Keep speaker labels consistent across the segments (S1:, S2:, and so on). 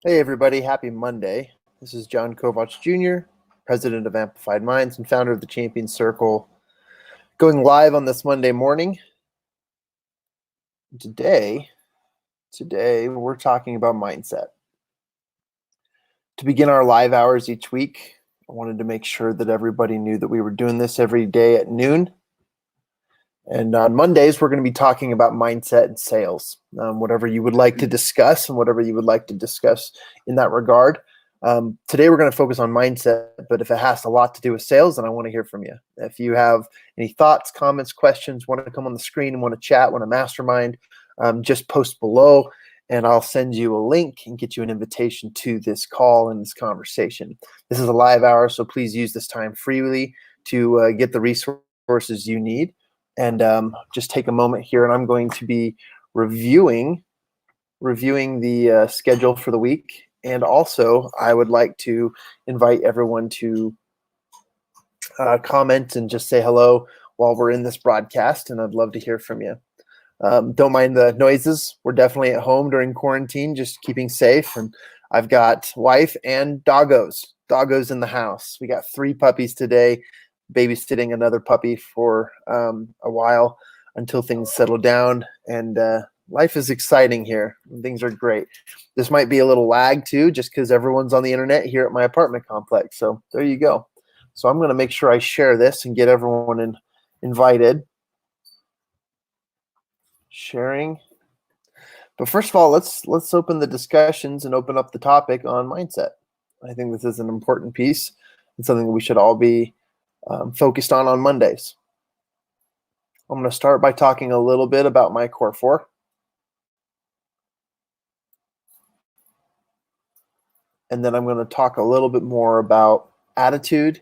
S1: Hey everybody, happy Monday. This is John Kovach Jr., president of Amplified Minds and founder of the Champion Circle, going live on this Monday morning. Today we're talking about mindset. To begin our live hours each week, I wanted to make sure that everybody knew that we were doing this every day at noon. And on Mondays, we're going to be talking about mindset and sales, whatever you would like to discuss and whatever you would like to discuss in that regard. Today, we're going to focus on mindset, but if it has a lot to do with sales, then I want to hear from you. If you have any thoughts, comments, questions, want to come on the screen and want to chat, want to mastermind, just post below and I'll send you a link and get you an invitation to this call and this conversation. This is a live hour, so please use this time freely to get the resources you need. And just take a moment here, and I'm going to be reviewing the schedule for the week. And also, I would like to invite everyone to comment and just say hello while we're in this broadcast, and I'd love to hear from you. Don't mind the noises. We're definitely at home during quarantine, just keeping safe. And I've got wife and doggos in the house. We got 3 puppies today, babysitting another puppy for a while until things settle down. And life is exciting here. Things are great. This might be a little lag too, just because everyone's on the internet here at my apartment complex. So there you go. So I'm going to make sure I share this and get everyone invited. Sharing. But first of all, let's open the discussions and open up the topic on mindset. I think this is an important piece and something that we should all be focused on Mondays. I'm going to start by talking a little bit about my core 4. And then I'm going to talk a little bit more about attitude,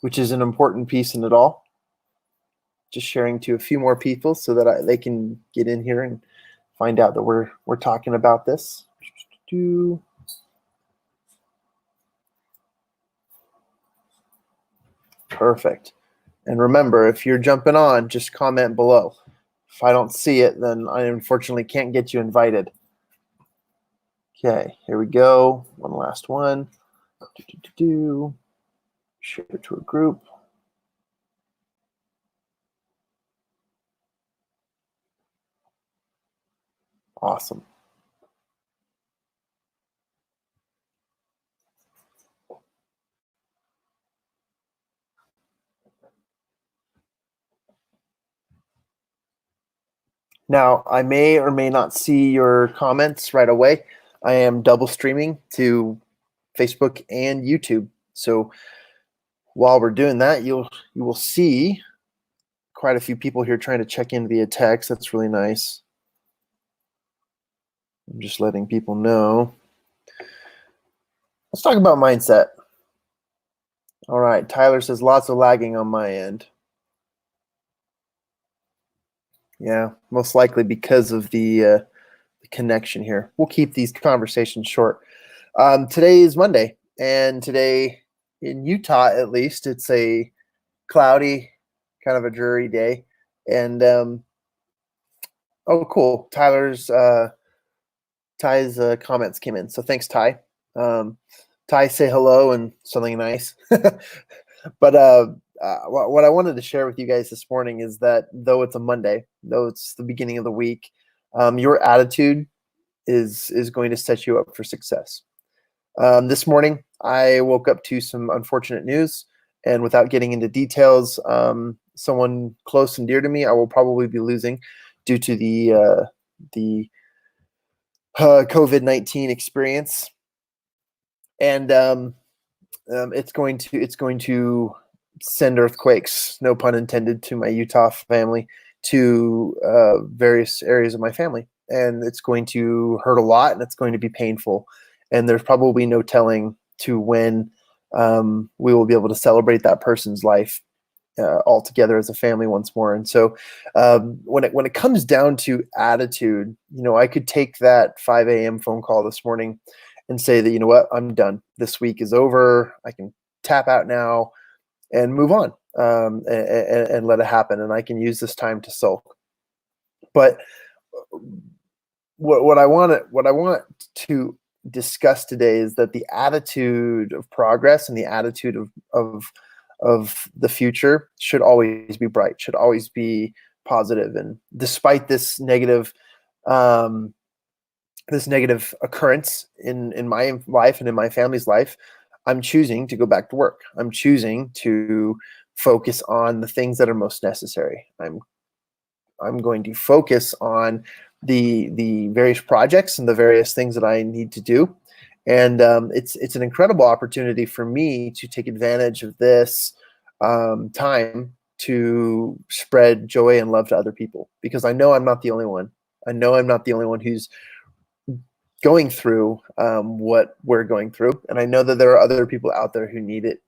S1: which is an important piece in it all. Just sharing to a few more people so that they can get in here and find out that we're talking about this. Perfect. And remember, if you're jumping on, just comment below. If I don't see it, then I unfortunately can't get you invited. Okay, here we go. One last one. Share to a group. Awesome. Now, I may or may not see your comments right away. I am double streaming to Facebook and YouTube. So while we're doing that, you will see quite a few people here trying to check in via text. That's really nice. I'm just letting people know. Let's talk about mindset. All right, Tyler says lots of lagging on my end. Yeah, most likely because of the connection here. We'll keep these conversations short. Today is Monday, and today in Utah, at least, it's a cloudy, kind of a dreary day. And oh, cool! Ty's comments came in, so thanks, Ty. Ty, say hello and something nice. But what I wanted to share with you guys this morning is that though it's a Monday, though it's the beginning of the week, your attitude is going to set you up for success. This morning, I woke up to some unfortunate news, and without getting into details, someone close and dear to me, I will probably be losing due to the COVID-19 experience, and it's going to send earthquakes, no pun intended, to my Utah family, to various areas of my family, and it's going to hurt a lot, and it's going to be painful, and there's probably no telling to when we will be able to celebrate that person's life all together as a family once more. And so when it comes down to attitude, I could take that 5 a.m. phone call this morning and say that, you know what, I'm done. This week is over. I can tap out now and move on and let it happen. And I can use this time to sulk. But what I want to discuss today is that the attitude of progress and the attitude of the future should always be bright, should always be positive. And despite um, this negative occurrence in my life and in my family's life, I'm choosing to go back to work. I'm choosing to focus on the things that are most necessary. I'm going to focus on the various projects and the various things that I need to do. And it's an incredible opportunity for me to take advantage of this time to spread joy and love to other people, because I know I'm not the only one. I know I'm not the only one who's going through what we're going through, and I know that there are other people out there who need it,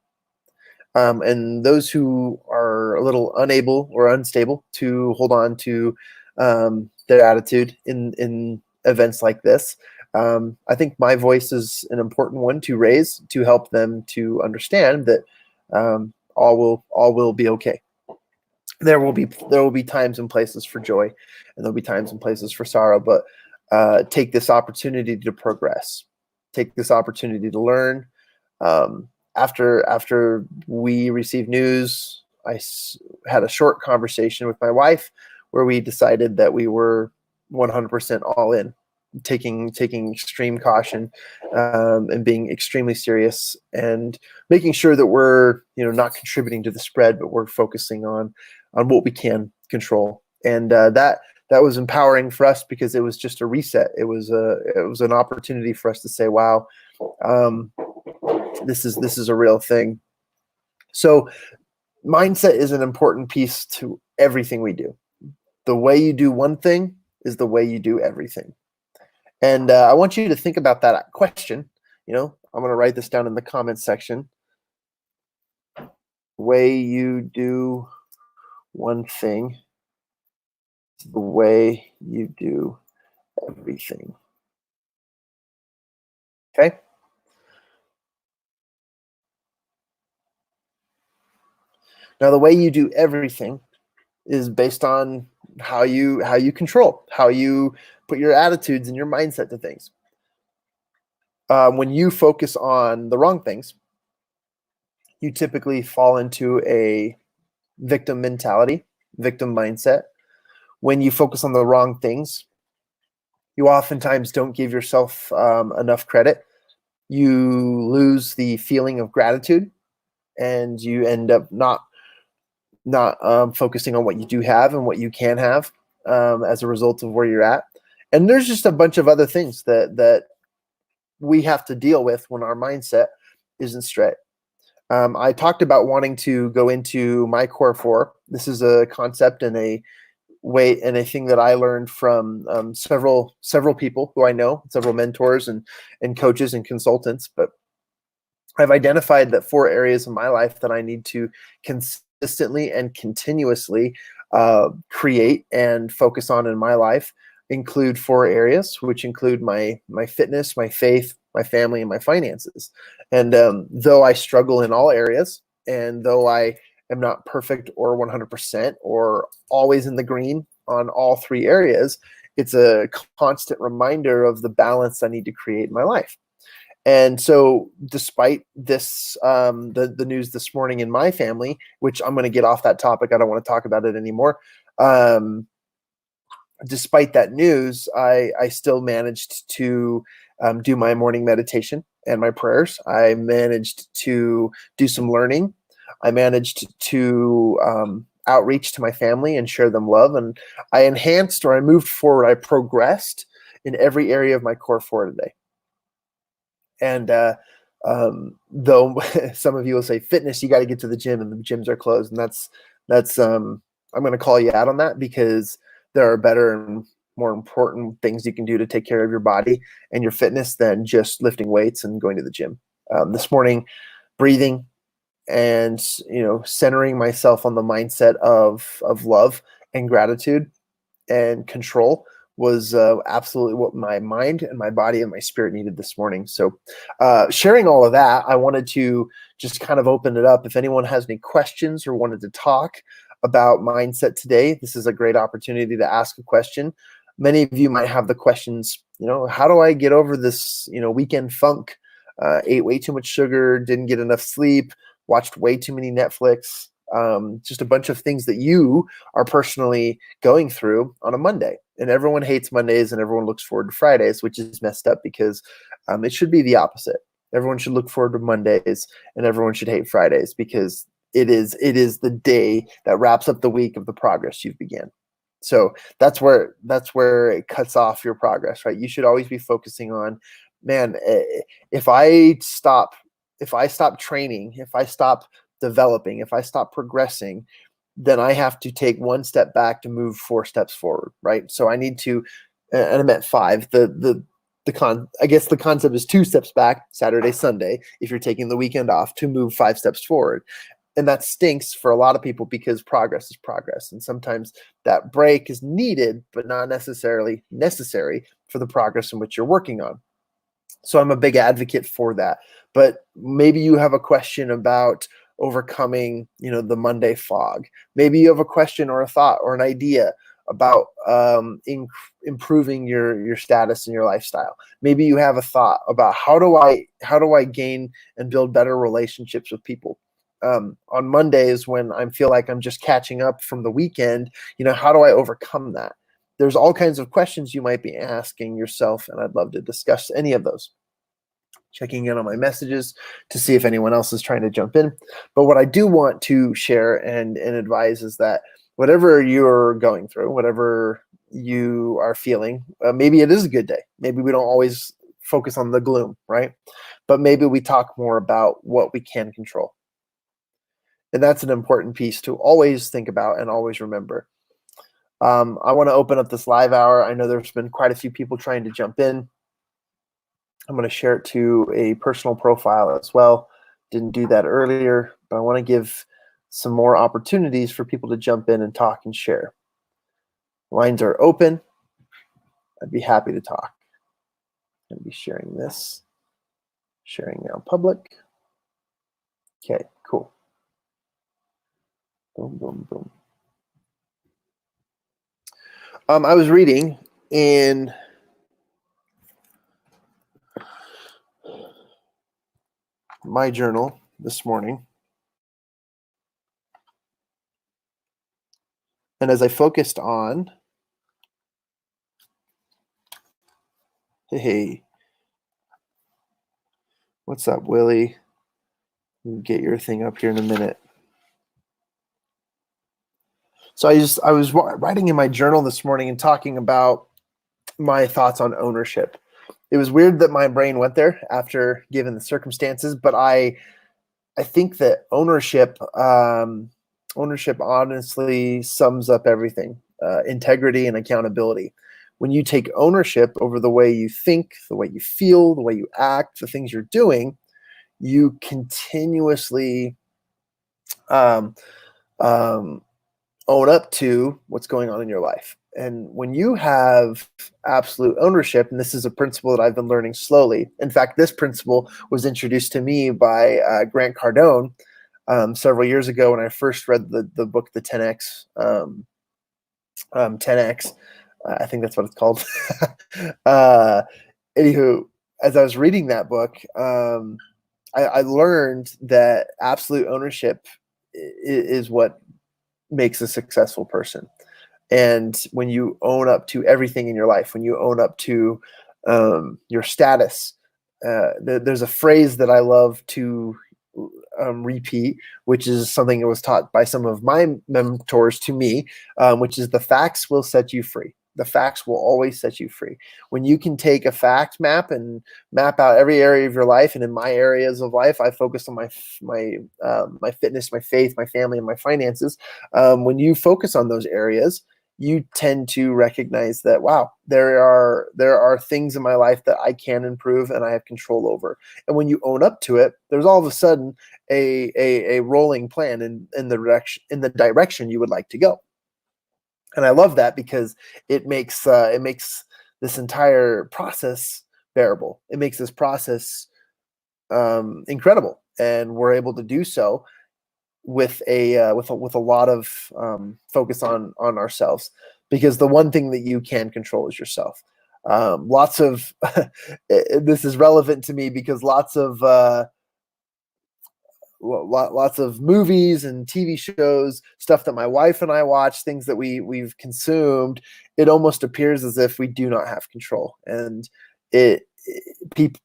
S1: and those who are a little unable or unstable to hold on to their attitude in events like this. I think my voice is an important one to raise to help them to understand that all will be okay. There will be times and places for joy, and there'll be times and places for sorrow. But take this opportunity to progress. Take this opportunity to learn. After we received news, had a short conversation with my wife where we decided that we were 100% all in, taking extreme caution, and being extremely serious, and making sure that we're not contributing to the spread, but we're focusing on what we can control. And that was empowering for us, because it was just a reset. It was an opportunity for us to say, wow, um, this is a real thing. So mindset is an important piece to everything we do. The way you do one thing is the way you do everything. And I want you to think about that question. I'm going to write this down in the comments section. The way you do one thing is the way you do everything. Okay. Now, the way you do everything is based on how you control, how you put your attitudes and your mindset to things. When you focus on the wrong things, you typically fall into a victim mentality, victim mindset. When you focus on the wrong things, you oftentimes don't give yourself enough credit. You lose the feeling of gratitude, and you end up not focusing on what you do have and what you can have, as a result of where you're at. And there's just a bunch of other things that we have to deal with when our mindset isn't straight. I talked about wanting to go into my core four. This is a concept and a way and a thing that I learned from several people who I know, several mentors and coaches and consultants. But I've identified that 4 areas of my life that I need to consistently and continuously create and focus on in my life include 4 areas, which include my fitness, my faith, my family, and my finances. And though I struggle in all areas, and though I am not perfect or 100% or always in the green on all 3 areas, it's a constant reminder of the balance I need to create in my life. And so, despite this, the news this morning in my family, which I'm going to get off that topic, I don't want to talk about it anymore. Despite that news, I still managed to do my morning meditation and my prayers. I managed to do some learning. I managed to outreach to my family and share them love. And I enhanced, or I moved forward, I progressed in every area of my core four today. And though some of you will say fitness, you got to get to the gym, and the gyms are closed, and that's I'm going to call you out on that, because there are better and more important things you can do to take care of your body and your fitness than just lifting weights and going to the gym. This morning, breathing and centering myself on the mindset of love and gratitude and control was absolutely what my mind and my body and my spirit needed this morning. So sharing all of that, I wanted to just kind of open it up. If anyone has any questions or wanted to talk about mindset today, this is a great opportunity to ask a question. Many of you might have the questions, how do I get over this, weekend funk? Ate way too much sugar, didn't get enough sleep, watched way too many Netflix, just a bunch of things that you are personally going through on a Monday. And everyone hates Mondays and everyone looks forward to Fridays, which is messed up because it should be the opposite. Everyone should look forward to Mondays and everyone should hate Fridays because it is the day that wraps up the week of the progress you've began. So that's where it cuts off your progress, right? You should always be focusing on, man, if I stop training, if I stop developing, if I stop progressing, then I have to take one step back to move 4 steps forward, right? So I need to, and I meant five. I guess the concept is 2 steps back, Saturday, Sunday, if you're taking the weekend off, to move 5 steps forward. And that stinks for a lot of people because progress is progress. And sometimes that break is needed, but not necessarily necessary for the progress in which you're working on. So I'm a big advocate for that. But maybe you have a question about overcoming, the Monday fog. Maybe you have a question or a thought or an idea about improving your status and your lifestyle. Maybe you have a thought about how do I gain and build better relationships with people. On Mondays when I feel like I'm just catching up from the weekend, how do I overcome that? There's all kinds of questions you might be asking yourself, and I'd love to discuss any of those. Checking in on my messages to see if anyone else is trying to jump in. But what I do want to share and advise is that whatever you're going through, whatever you are feeling, maybe it is a good day. Maybe we don't always focus on the gloom, right? But maybe we talk more about what we can control. And that's an important piece to always think about and always remember. I want to open up this live hour. I know there's been quite a few people trying to jump in. I'm going to share it to a personal profile as well. Didn't do that earlier, but I want to give some more opportunities for people to jump in and talk and share. Lines are open. I'd be happy to talk. I'm going to be sharing this. Sharing now public. Okay, cool. Boom, boom, boom. I was reading in my journal this morning, and as I focused on, hey, what's up, Willie? We'll get your thing up here in a minute. So I was writing in my journal this morning and talking about my thoughts on ownership. It was weird that my brain went there after given the circumstances, but I think that ownership honestly sums up everything. Integrity and accountability. When you take ownership over the way you think, the way you feel, the way you act, the things you're doing, you continuously um, um, own up to what's going on in your life. And when you have absolute ownership, and this is a principle that I've been learning slowly. In fact, this principle was introduced to me by Grant Cardone several years ago when I first read the book, The 10X. 10X, I think that's what it's called. Anywho, as I was reading that book, I learned that absolute ownership is what makes a successful person. And when you own up to everything in your life, when you own up to your status, there's a phrase that I love to repeat, which is something that was taught by some of my mentors to me, which is the facts will set you free. The facts will always set you free. When you can take a fact map and map out every area of your life, and in my areas of life, I focus on my fitness, my faith, my family, and my finances. When you focus on those areas, you tend to recognize that, wow, there are things in my life that I can improve and I have control over. And when you own up to it, there's all of a sudden a rolling plan in the direction you would like to go. And I love that because it makes this entire process bearable. It makes this process incredible, and we're able to do so with a lot of focus on ourselves. because the one thing that you can control is yourself. Lots of this is relevant to me because lots of movies and TV shows, stuff that my wife and I watch, things that we've consumed, it almost appears as if we do not have control, and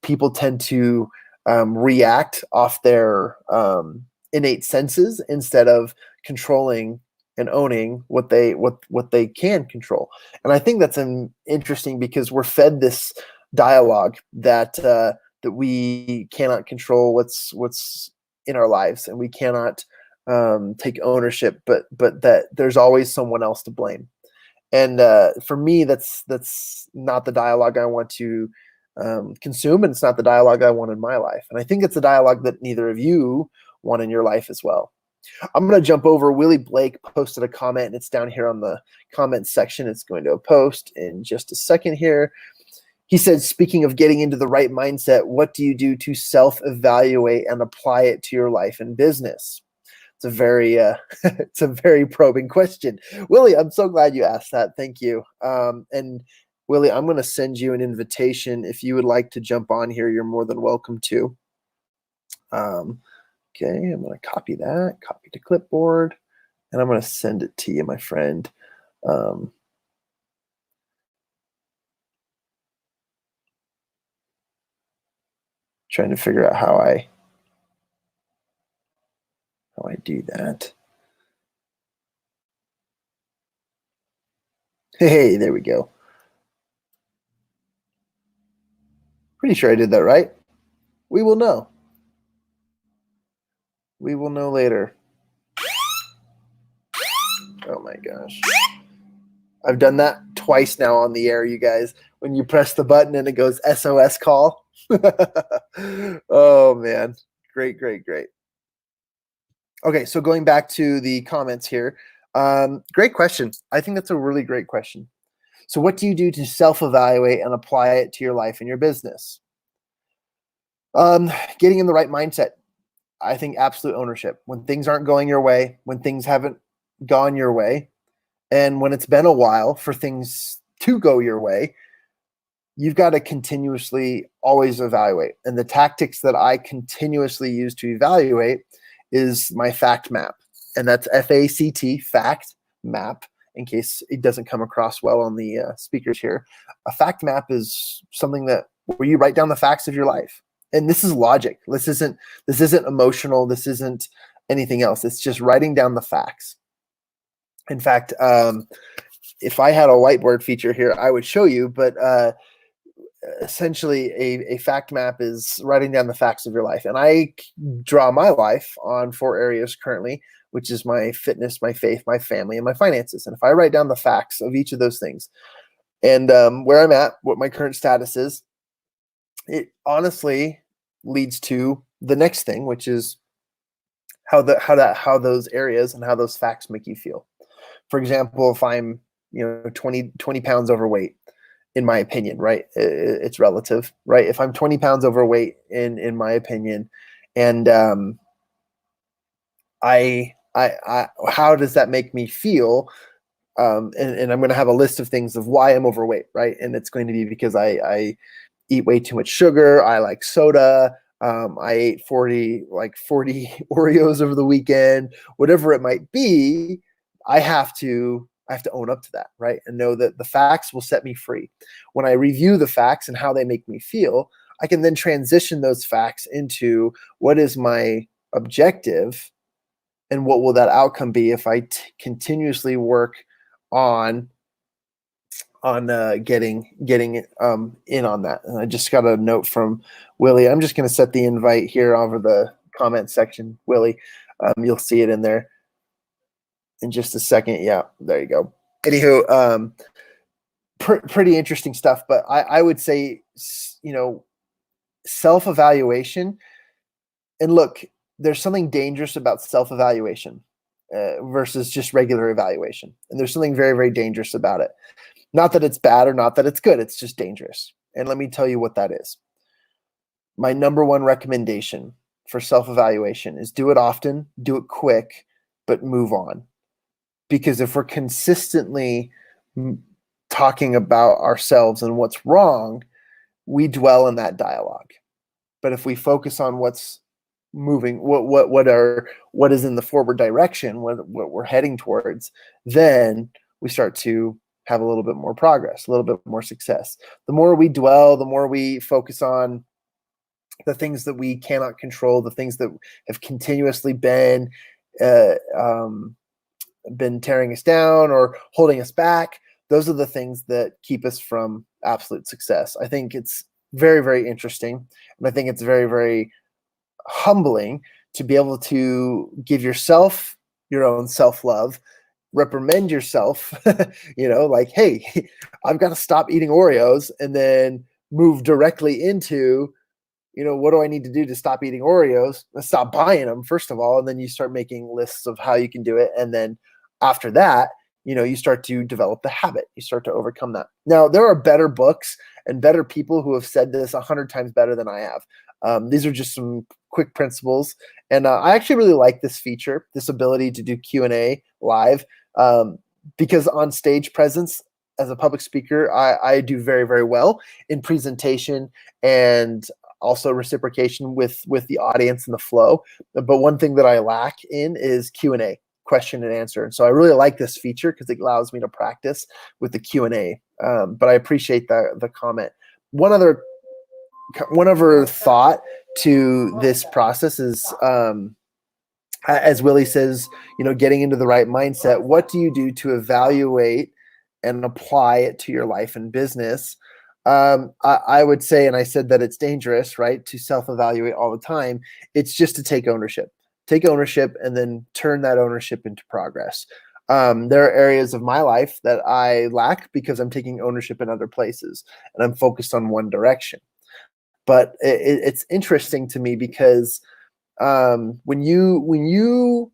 S1: people tend to react off their innate senses instead of controlling and owning what they can control. And I think that's interesting because we're fed this dialogue that that we cannot control what's in our lives, and we cannot take ownership, but that there's always someone else to blame. And for me, that's not the dialogue I want to consume, and it's not the dialogue I want in my life. And I think it's a dialogue that neither of you want in your life as well. I'm going to jump over. Willie Blake posted a comment, and it's down here on the comment section. It's going to post in just a second here. He said, speaking of getting into the right mindset, what do you do to self-evaluate and apply it to your life and business? It's a very it's a very probing question. Willie, I'm so glad you asked that. Thank you. And Willie, I'm going to send you an invitation. If you would like to jump on here, you're more than welcome to. Okay, I'm going to copy that, copy to clipboard, and I'm going to send it to you, my friend. Trying to figure out how I do that. Hey, there we go. Pretty sure I did that right. We will know. We will know later. Oh my gosh. I've done that twice now on the air, you guys. When you press the button and it goes SOS call. Oh man. Great. Okay, so going back to the comments here. Great question. I think that's a really great question. So what do you do to self-evaluate and apply it to your life and your business? Getting in the right mindset. I think absolute ownership. When things aren't going your way, when things haven't gone your way, and when it's been a while for things to go your way, you've got to continuously always evaluate. And the tactics that I continuously use to evaluate is my fact map. And that's FACT, fact map, in case it doesn't come across well on the speakers here. A fact map is something where you write down the facts of your life. And this is logic. This isn't emotional. This isn't anything else. It's just writing down the facts. In fact, if I had a whiteboard feature here, I would show you, but essentially a fact map is writing down the facts of your life. And I draw my life on 4 areas currently, which is my fitness, my faith, my family, and my finances. And if I write down the facts of each of those things and where I'm at, what my current status is, it honestly leads to the next thing, which is how those areas and how those facts make you feel. For example, if I'm 20 pounds overweight, in my opinion, right? It's relative, right? If I'm 20 pounds overweight in my opinion, and how does that make me feel? And I'm going to have a list of things of why I'm overweight, right? And it's going to be because I eat way too much sugar. I like soda. I ate 40 Oreos over the weekend, whatever it might be. I have to own up to that, right? And know that the facts will set me free. When I review the facts and how they make me feel, I can then transition those facts into what is my objective and what will that outcome be if I continuously work on getting in on that. And I just got a note from Willie. I'm just going to set the invite here over the comment section, Willie. You'll see it in there in just a second. Yeah, there you go. Anywho, pretty interesting stuff. But I would say, self-evaluation. And look, there's something dangerous about self-evaluation versus just regular evaluation. And there's something very, very dangerous about it. Not that it's bad or not that it's good. It's just dangerous. And let me tell you what that is. My number one recommendation for self-evaluation is do it often, do it quick, but move on. Because if we're consistently talking about ourselves and what's wrong, we dwell in that dialogue. But if we focus on what's moving, what is in the forward direction, what we're heading towards, then we start to have a little bit more progress, a little bit more success. The more we dwell, the more we focus on the things that we cannot control, the things that have continuously uh, um, been tearing us down or holding us back. Those are the things that keep us from absolute success. I think it's very, very interesting. And I think it's very, very humbling to be able to give yourself your own self-love, reprimand yourself, like, hey, I've got to stop eating Oreos, and then move directly into, what do I need to do to stop eating Oreos? Let's stop buying them, first of all. And then you start making lists of how you can do it. And then after that, you start to develop the habit. You start to overcome that. Now, there are better books and better people who have said this 100 times better than I have. These are just some quick principles. And I actually really like this feature, this ability to do Q&A live, because on stage presence as a public speaker, I do very, very well in presentation and also reciprocation with the audience and the flow. But one thing that I lack in is Q&A, question and answer. And so I really like this feature because it allows me to practice with the Q&A. But I appreciate the comment. One other thought to this process is, as Willie says, getting into the right mindset. What do you do to evaluate and apply it to your life and business? I would say, and I said that it's dangerous, right, to self-evaluate all the time. It's just to take ownership. Take ownership and then turn that ownership into progress. There are areas of my life that I lack because I'm taking ownership in other places and I'm focused on one direction. But it's interesting to me because when you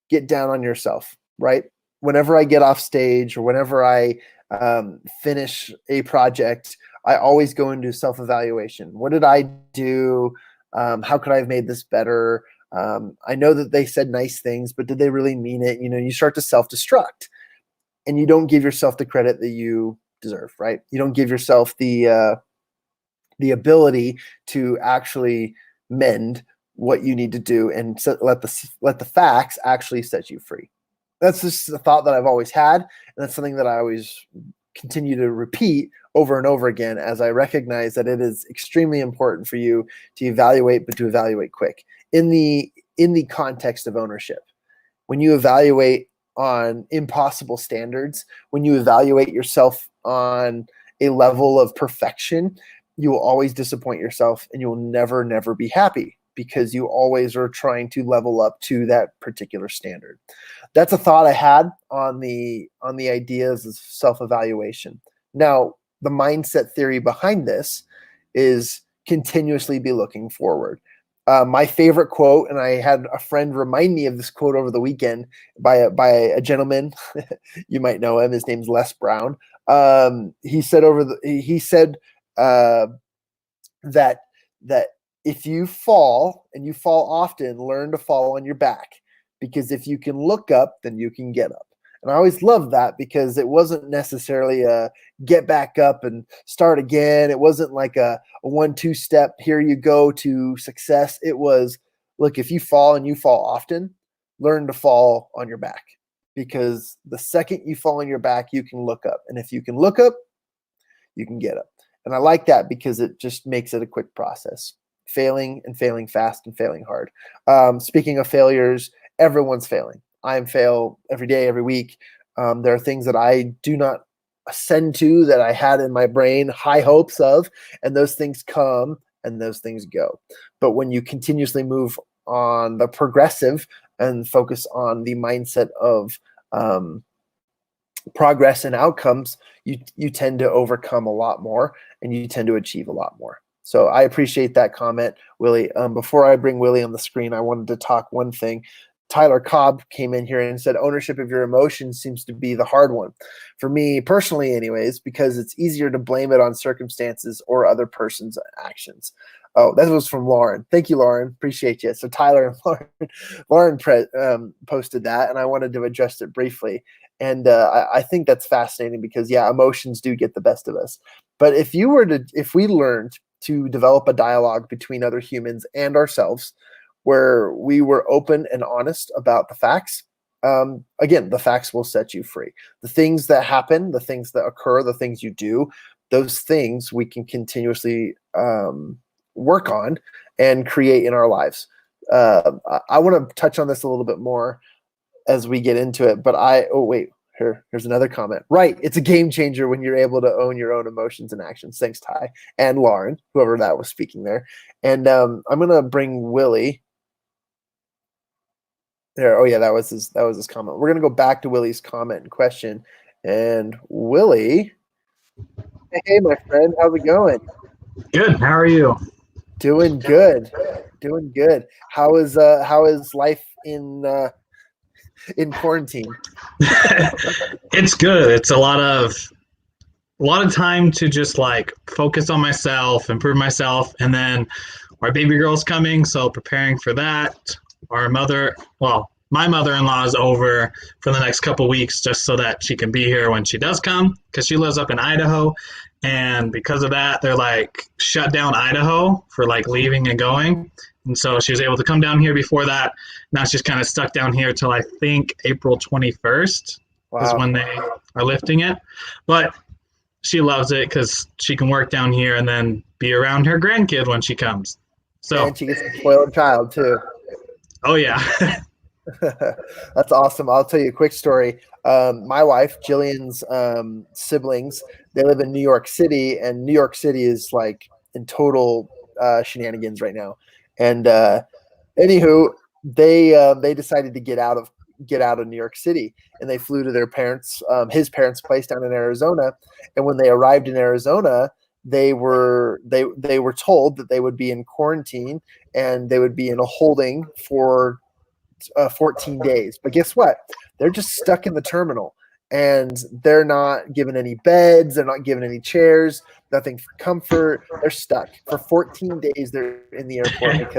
S1: get down on yourself, right? Whenever I get off stage or whenever I finish a project, I always go into self-evaluation. What did I do? How could I have made this better? I know that they said nice things, but did they really mean it? You start to self-destruct, and you don't give yourself the credit that you deserve, right? You don't give yourself the ability to actually mend what you need to do, and let the facts actually set you free. That's just a thought that I've always had, and that's something that I always continue to repeat over and over again, as I recognize that it is extremely important for you to evaluate, but to evaluate quick in the context of ownership. When you evaluate on impossible standards, when you evaluate yourself on a level of perfection, you will always disappoint yourself, and you will never be happy because you always are trying to level up to that particular standard. That's a thought I had on the ideas of self-evaluation. Now, the mindset theory behind this is continuously be looking forward. My favorite quote, and I had a friend remind me of this quote over the weekend by a gentleman. You might know him. His name's Les Brown. He said that if you fall, and you fall often, learn to fall on your back, because if you can look up, then you can get up. And I always loved that because it wasn't necessarily a get back up and start again. It wasn't like a 1-2 step, here you go to success. It was, look, if you fall and you fall often, learn to fall on your back, because the second you fall on your back, you can look up. And if you can look up, you can get up. And I like that because it just makes it a quick process. Failing and failing fast and failing hard. Speaking of failures, everyone's failing. I fail every day, every week. There are things that I do not ascend to, that I had in my brain high hopes of, and those things come and those things go. But when you continuously move on the progressive and focus on the mindset of progress and outcomes, you tend to overcome a lot more, and you tend to achieve a lot more. So I appreciate that comment, Willie. Before I bring Willie on the screen, I wanted to talk one thing. Tyler Cobb came in here and said, ownership of your emotions seems to be the hard one. For me personally anyways, because it's easier to blame it on circumstances or other person's actions. Oh, that was from Lauren. Thank you, Lauren. Appreciate you. So Tyler and Lauren posted that, and I wanted to address it briefly. And I think that's fascinating because, yeah, emotions do get the best of us. But if we learned to develop a dialogue between other humans and ourselves, where we were open and honest about the facts, again, the facts will set you free. The things that happen, the things that occur, the things you do, those things we can continuously work on and create in our lives. I want to touch on this a little bit more as we get into it, but here's another comment. Right, it's a game changer when you're able to own your own emotions and actions. Thanks, Ty and Lauren, whoever that was speaking there. And I'm gonna bring Willie there. Oh yeah, that was his comment. We're gonna go back to Willie's comment and question. And Willie, hey my friend, how's it going?
S2: Good. How are you?
S1: Doing good. Doing good. How is life in quarantine?
S2: It's good. It's a lot of time to just like focus on myself, improve myself, and then our baby girl's coming, so preparing for that. My mother-in-law is over for the next couple weeks just so that she can be here when she does come because she lives up in Idaho. And because of that, they're like shut down Idaho for like leaving and going. And so she was able to come down here before that. Now she's kind of stuck down here till I think April 21st is
S1: Wow.
S2: when they are lifting it. But she loves it because she can work down here and then be around her grandkid when she comes. So,
S1: And she gets a spoiled child too.
S2: oh yeah.
S1: That's awesome. I'll tell you a quick story. My wife, Jillian's siblings, they live in New York City, and New York City is like in total shenanigans right now. And anywho, they decided to get out of New York City, and they flew to their parents, his parents' place down in Arizona. And when they arrived in Arizona, they were told that they would be in quarantine and they would be in a holding for 14 days. But guess what? They're just stuck in the terminal, and they're not given any beds. They're not given any chairs, nothing for comfort. They're stuck for 14 days. They're in the airport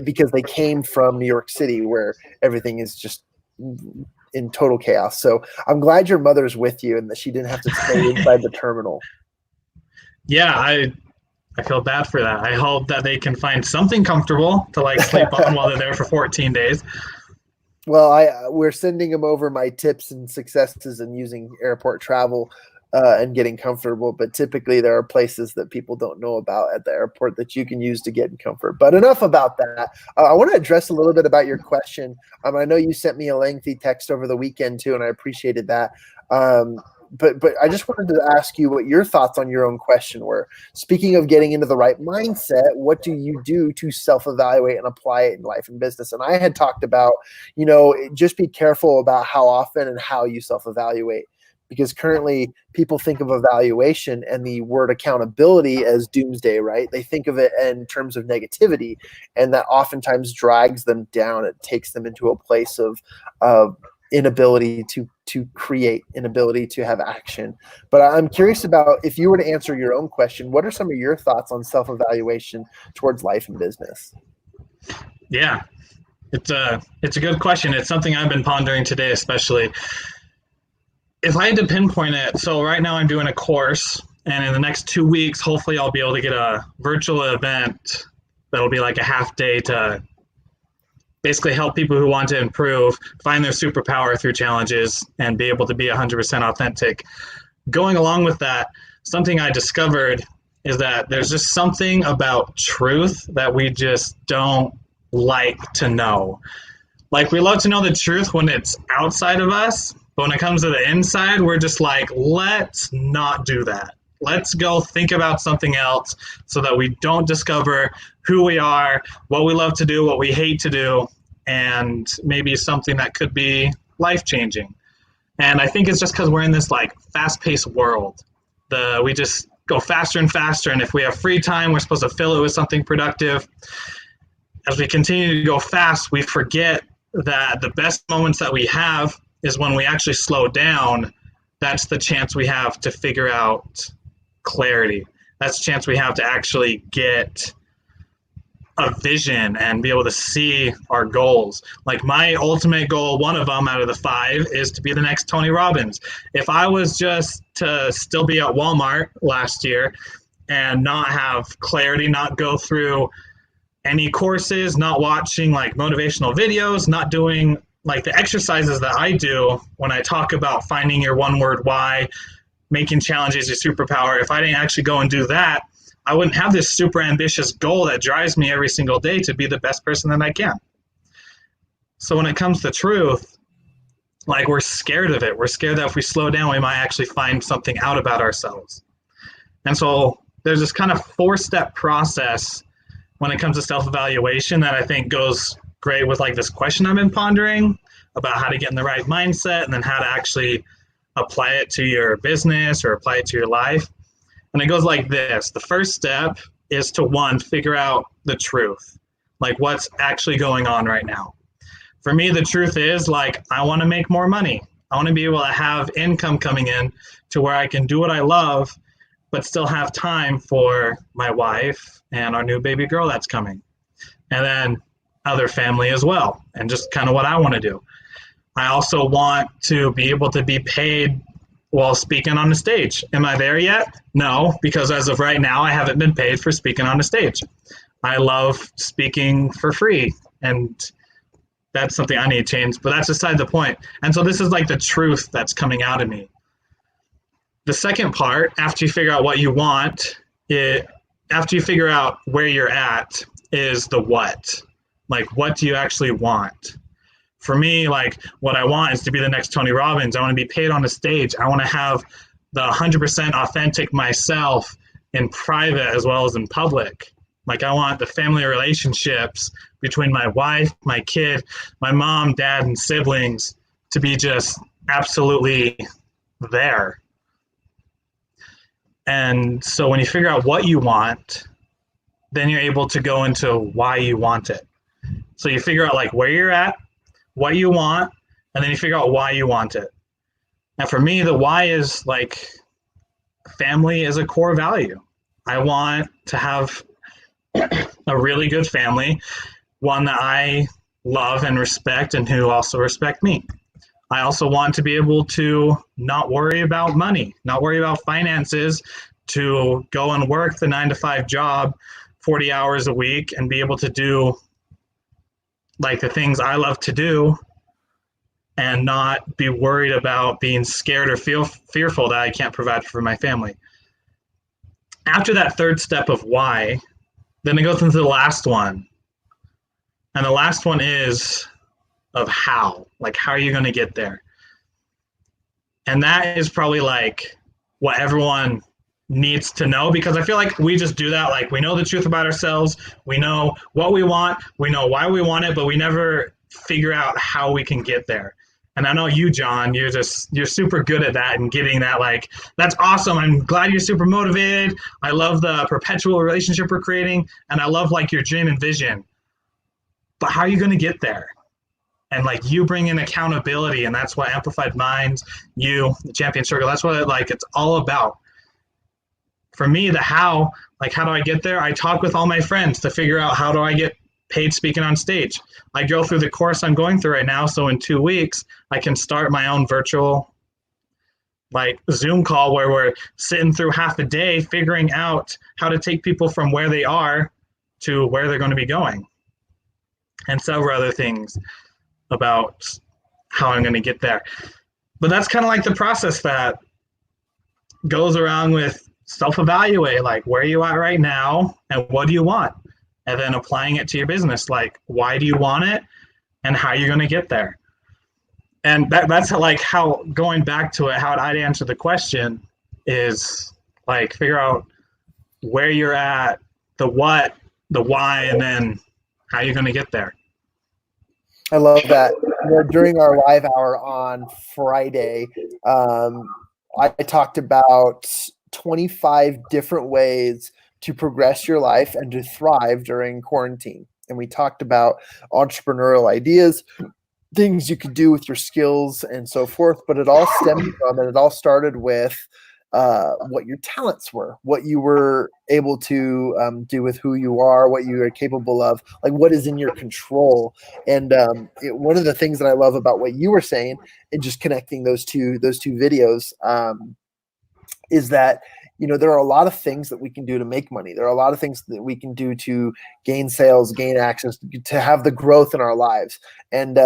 S1: because they came from New York City, where everything is just in total chaos. So I'm glad your mother's with you and that she didn't have to stay inside the terminal.
S2: Yeah, I feel bad for that. I hope that they can find something comfortable to like sleep on while they're there for 14 days.
S1: Well, we're sending them over my tips and successes in using airport travel and getting comfortable. But typically, there are places that people don't know about at the airport that you can use to get in comfort. But enough about that. I want to address a little bit about your question. I know you sent me a lengthy text over the weekend too, and I appreciated that. But I just wanted to ask you what your thoughts on your own question were. Speaking of getting into the right mindset, what do you do to self-evaluate and apply it in life and business? And I had talked about, just be careful about how often and how you self-evaluate, because currently people think of evaluation and the word accountability as doomsday, right? They think of it in terms of negativity, and that oftentimes drags them down. It takes them into a place of inability to create, inability to have action. But I'm curious about, if you were to answer your own question, what are some of your thoughts on self-evaluation towards life and business?
S2: Yeah, it's a good question. It's something I've been pondering today, especially. If I had to pinpoint it, so right now I'm doing a course, and in the next 2 weeks, hopefully I'll be able to get a virtual event that'll be like a half day to basically help people who want to improve find their superpower through challenges and be able to be 100% authentic. Going along with that, something I discovered is that there's just something about truth that we just don't like to know. Like, we love to know the truth when it's outside of us, but when it comes to the inside, we're just like, let's not do that. Let's go think about something else so that we don't discover who we are, what we love to do, what we hate to do, and maybe something that could be life-changing. And I think it's just because we're in this like fast-paced world. We just go faster and faster, and if we have free time, we're supposed to fill it with something productive. As we continue to go fast, we forget that the best moments that we have is when we actually slow down. That's the chance we have to figure out clarity. That's the chance we have to actually get a vision and be able to see our goals. Like my ultimate goal, one of them out of the 5, is to be the next Tony Robbins. If I was just to still be at Walmart last year and not have clarity, not go through any courses, not watching like motivational videos, not doing like the exercises that I do when I talk about finding your one word why, making challenges your superpower, if I didn't actually go and do that, I wouldn't have this super ambitious goal that drives me every single day to be the best person that I can. So when it comes to truth, like we're scared of it. We're scared that if we slow down, we might actually find something out about ourselves. And so there's this kind of 4-step process when it comes to self-evaluation that I think goes great with like this question I've been pondering about how to get in the right mindset and then how to actually apply it to your business or apply it to your life. And it goes like this. The first step is to, 1, figure out the truth, like what's actually going on right now. For me, the truth is like, I want to make more money. I want to be able to have income coming in to where I can do what I love, but still have time for my wife and our new baby girl that's coming. And then other family as well, and just kind of what I want to do. I also want to be able to be paid while speaking on the stage. Am I there yet? No, because as of right now, I haven't been paid for speaking on the stage. I love speaking for free, and that's something I need to change, but that's beside the point. And so this is like the truth that's coming out of me. The second part, after you figure out what you want, after you figure out where you're at, is the what. Like, what do you actually want? For me, like, what I want is to be the next Tony Robbins. I want to be paid on the stage. I want to have the 100% authentic myself in private as well as in public. Like, I want the family relationships between my wife, my kid, my mom, dad, and siblings to be just absolutely there. And so when you figure out what you want, then you're able to go into why you want it. So you figure out like where you're at, what you want, and then you figure out why you want it. And for me, the why is like family is a core value. I want to have a really good family, one that I love and respect and who also respect me. I also want to be able to not worry about money, not worry about finances, to go and work the 9-to-5 job 40 hours a week and be able to do like the things I love to do and not be worried about being scared or fearful that I can't provide for my family. After that third step of why, then it goes into the last one. And the last one is of how. Like, how are you going to get there? And that is probably like what everyone needs to know, because I feel like we just do that. Like, we know the truth about ourselves. We know what we want. We know why we want it, but we never figure out how we can get there. And I know you, John, you're super good at that and getting that. Like, that's awesome. I'm glad you're super motivated. I love the perpetual relationship we're creating. And I love like your dream and vision. But how are you going to get there? And like, you bring in accountability, and that's what Amplified Minds, you, the Champion Circle, that's what it's all about. For me, the how, like, how do I get there? I talk with all my friends to figure out how do I get paid speaking on stage. I go through the course I'm going through right now, so in 2 weeks, I can start my own virtual like Zoom call where we're sitting through half a day figuring out how to take people from where they are to where they're going to be going, and several other things about how I'm going to get there. But that's kind of like the process that goes around with self-evaluate, like where are you at right now and what do you want? And then applying it to your business, like why do you want it and how you're going to get there? And that's like how, going back to it, how I'd answer the question is like figure out where you're at, the what, the why, and then how you're going to get there.
S1: I love that. During our live hour on Friday, I talked about 25 different ways to progress your life and to thrive during quarantine. And we talked about entrepreneurial ideas, things you could do with your skills and so forth. But it all stemmed from, and it all started with what your talents were, what you were able to do with who you are, what you are capable of, like what is in your control. And one of the things that I love about what you were saying and just connecting those two videos is that there are a lot of things that we can do to make money. There are a lot of things that we can do to gain sales, gain access, to have the growth in our lives. And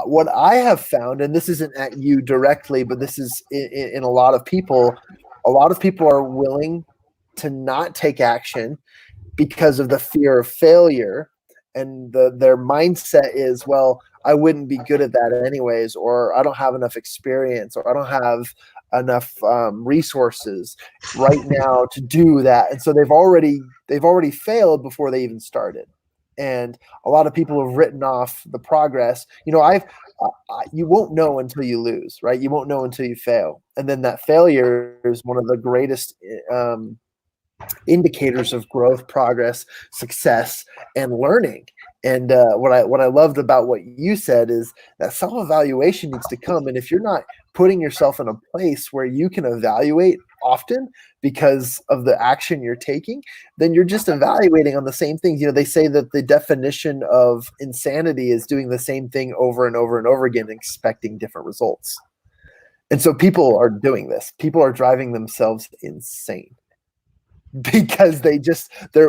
S1: what I have found, and this isn't at you directly, but this is in a lot of people are willing to not take action because of the fear of failure. And their mindset is, well, I wouldn't be good at that anyways, or I don't have enough experience, or I don't have enough resources right now to do that. And so they've already failed before they even started. And a lot of people have written off the progress. You won't know until you lose, right? You won't know until you fail. And then that failure is one of the greatest indicators of growth, progress, success, and learning. And what I loved about what you said is that self-evaluation needs to come. And if you're not putting yourself in a place where you can evaluate often because of the action you're taking, then you're just evaluating on the same things. They say that the definition of insanity is doing the same thing over and over and over again, expecting different results. And so people are doing this. People are driving themselves insane because they're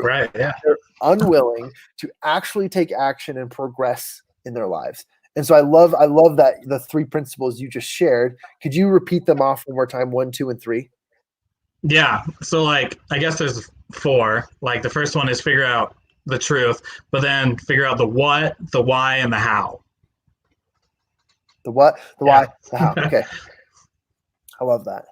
S2: Right. Yeah.
S1: they're unwilling to actually take action and progress in their lives. And so I love that the three principles you just shared. Could you repeat them off one more time? 1, 2, and 3.
S2: Yeah. So like, I guess there's four. Like the first one is figure out the truth, but then figure out the what, the why, and the how.
S1: The what, the
S2: Yeah.
S1: why, the how. Okay. I love that.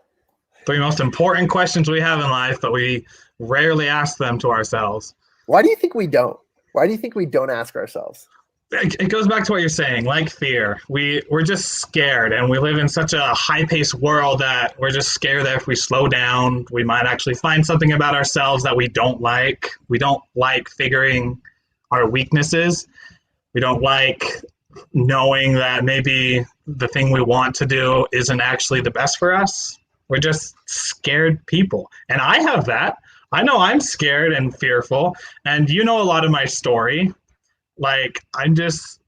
S2: Three most important questions we have in life, but we rarely ask them to ourselves.
S1: Why do you think we don't? Why do you think we don't ask ourselves?
S2: It goes back to what you're saying, like fear. We're just scared, and we live in such a high-paced world that we're just scared that if we slow down, we might actually find something about ourselves that we don't like. We don't like figuring our weaknesses. We don't like knowing that maybe the thing we want to do isn't actually the best for us. We're just scared people. And I have that. I know I'm scared and fearful. And you know a lot of my story. Like, I'm just,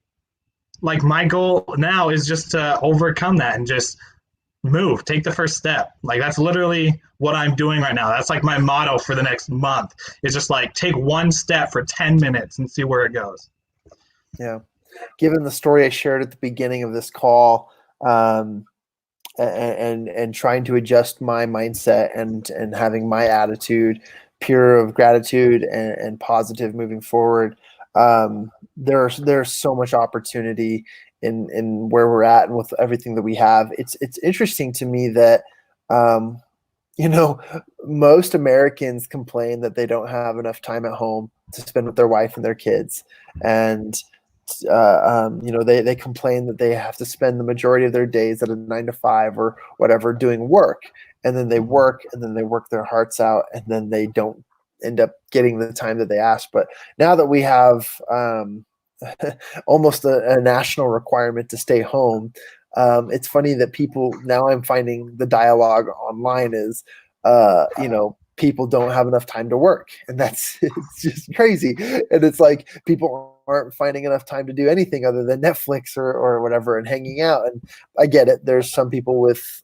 S2: like, my goal now is just to overcome that and just move, take the first step. Like, that's literally what I'm doing right now. That's like my motto for the next month is just like take one step for 10 minutes and see where it goes.
S1: Yeah. Given the story I shared at the beginning of this call, and trying to adjust my mindset and having my attitude pure of gratitude and positive moving forward, there's so much opportunity in where we're at and with everything that we have. It's interesting to me that you know most Americans complain that they don't have enough time at home to spend with their wife and their kids, and they complain that they have to spend the majority of their days at a 9 to 5 or whatever doing work, and then they work their hearts out, and then they don't end up getting the time that they asked. But now that we have almost a national requirement to stay home, it's funny that I'm finding the dialogue online is, people don't have enough time to work, and it's just crazy. And it's like people aren't finding enough time to do anything other than Netflix or whatever and hanging out. And I get it. There's some people with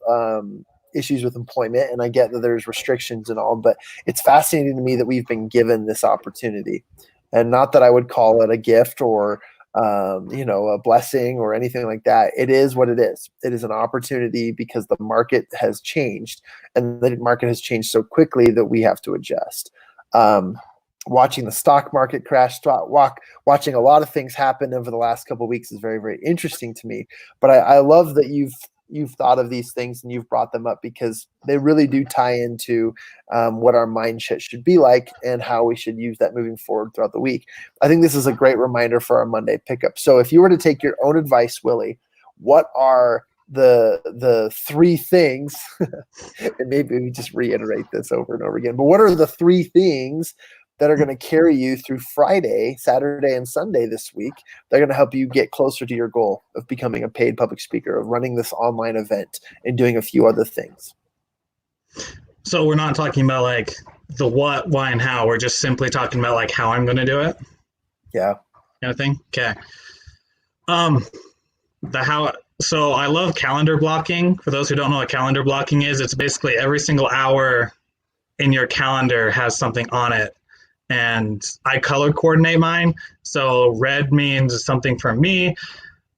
S1: issues with employment, and I get that there's restrictions and all, but it's fascinating to me that we've been given this opportunity. And not that I would call it a gift or a blessing or anything like that. It is what it is. It is an opportunity because the market has changed, and the market has changed so quickly that we have to adjust. Watching the stock market crash, watching a lot of things happen over the last couple of weeks is very, very interesting to me. But I love that you've thought of these things and you've brought them up because they really do tie into what our mindset should be like and how we should use that moving forward throughout the week. I think this is a great reminder for our Monday pickup. So if you were to take your own advice, Willie, what are the three things, and maybe we just reiterate this over and over again, but what are the three things that are going to carry you through Friday, Saturday, and Sunday this week? They're going to help you get closer to your goal of becoming a paid public speaker, of running this online event, and doing a few other things.
S2: So we're not talking about like the what, why, and how. We're just simply talking about like how I'm going to do it,
S1: Yeah.
S2: kind of thing. Okay. Um, the how. So I love calendar blocking. For those who don't know what calendar blocking is, it's basically every single hour in your calendar has something on it, and I color coordinate mine. So red means something for me.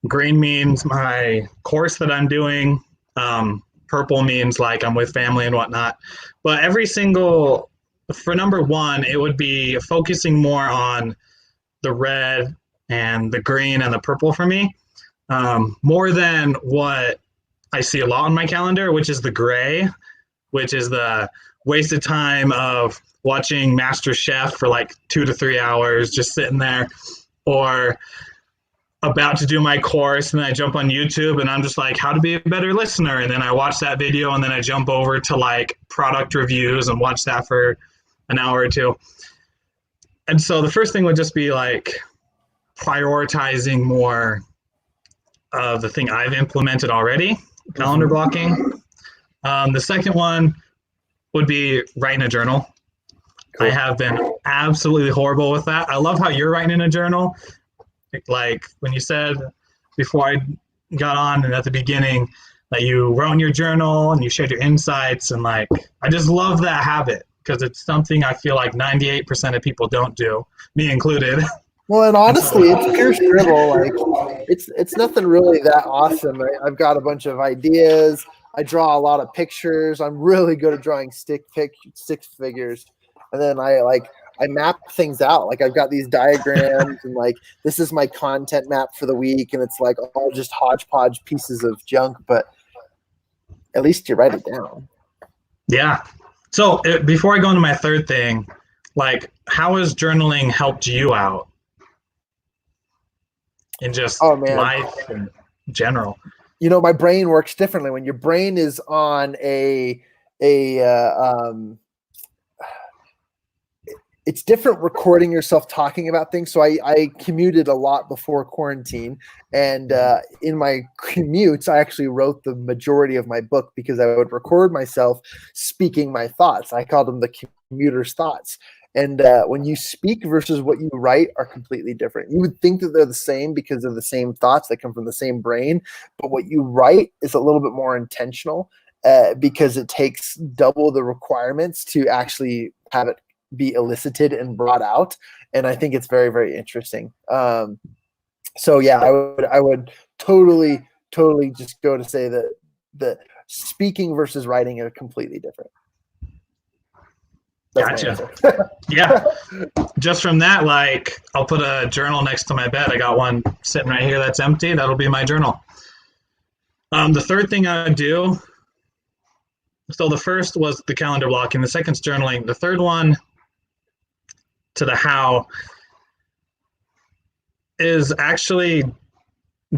S2: Green means my course that I'm doing. Purple means like I'm with family and whatnot. But every single, for number one, it would be focusing more on the red and the green and the purple for me, more than what I see a lot on my calendar, which is the gray, which is the wasted time of watching Master Chef for like 2 to 3 hours, just sitting there, or about to do my course and then I jump on YouTube and I'm just like, how to be a better listener. And then I watch that video and then I jump over to like product reviews and watch that for an hour or two. And so the first thing would just be like prioritizing more of the thing I've implemented already, calendar blocking. The second one would be writing a journal. Cool. I have been absolutely horrible with that. I love how you're writing in a journal. Like when you said before I got on and at the beginning that you wrote in your journal and you shared your insights, and like I just love that habit because it's something I feel like 98% of people don't do, me included.
S1: Well, and honestly, it's pure scribble. Like it's nothing really that awesome. I've got a bunch of ideas. I draw a lot of pictures. I'm really good at drawing stick figures, and then I map things out. Like I've got these diagrams and like this is my content map for the week, and it's like all just hodgepodge pieces of junk, but at least you write it down.
S2: Yeah. So before I go into my third thing, like how has journaling helped you out in just life in general?
S1: You know, my brain works differently when your brain is on it's different recording yourself talking about things. So I commuted a lot before quarantine, and in my commutes, I actually wrote the majority of my book because I would record myself speaking my thoughts. I called them the commuter's thoughts. And when you speak versus what you write are completely different. You would think that they're the same because of the same thoughts that come from the same brain, but what you write is a little bit more intentional because it takes double the requirements to actually have it be elicited and brought out, and I think it's very, very interesting. So yeah, I would totally just go to say that the speaking versus writing are completely different.
S2: That's gotcha. Yeah. Just from that, like I'll put a journal next to my bed. I got one sitting right here that's empty. That'll be my journal. The third thing I would do. So the first was the calendar blocking. The second's journaling. The third one, to the how, is actually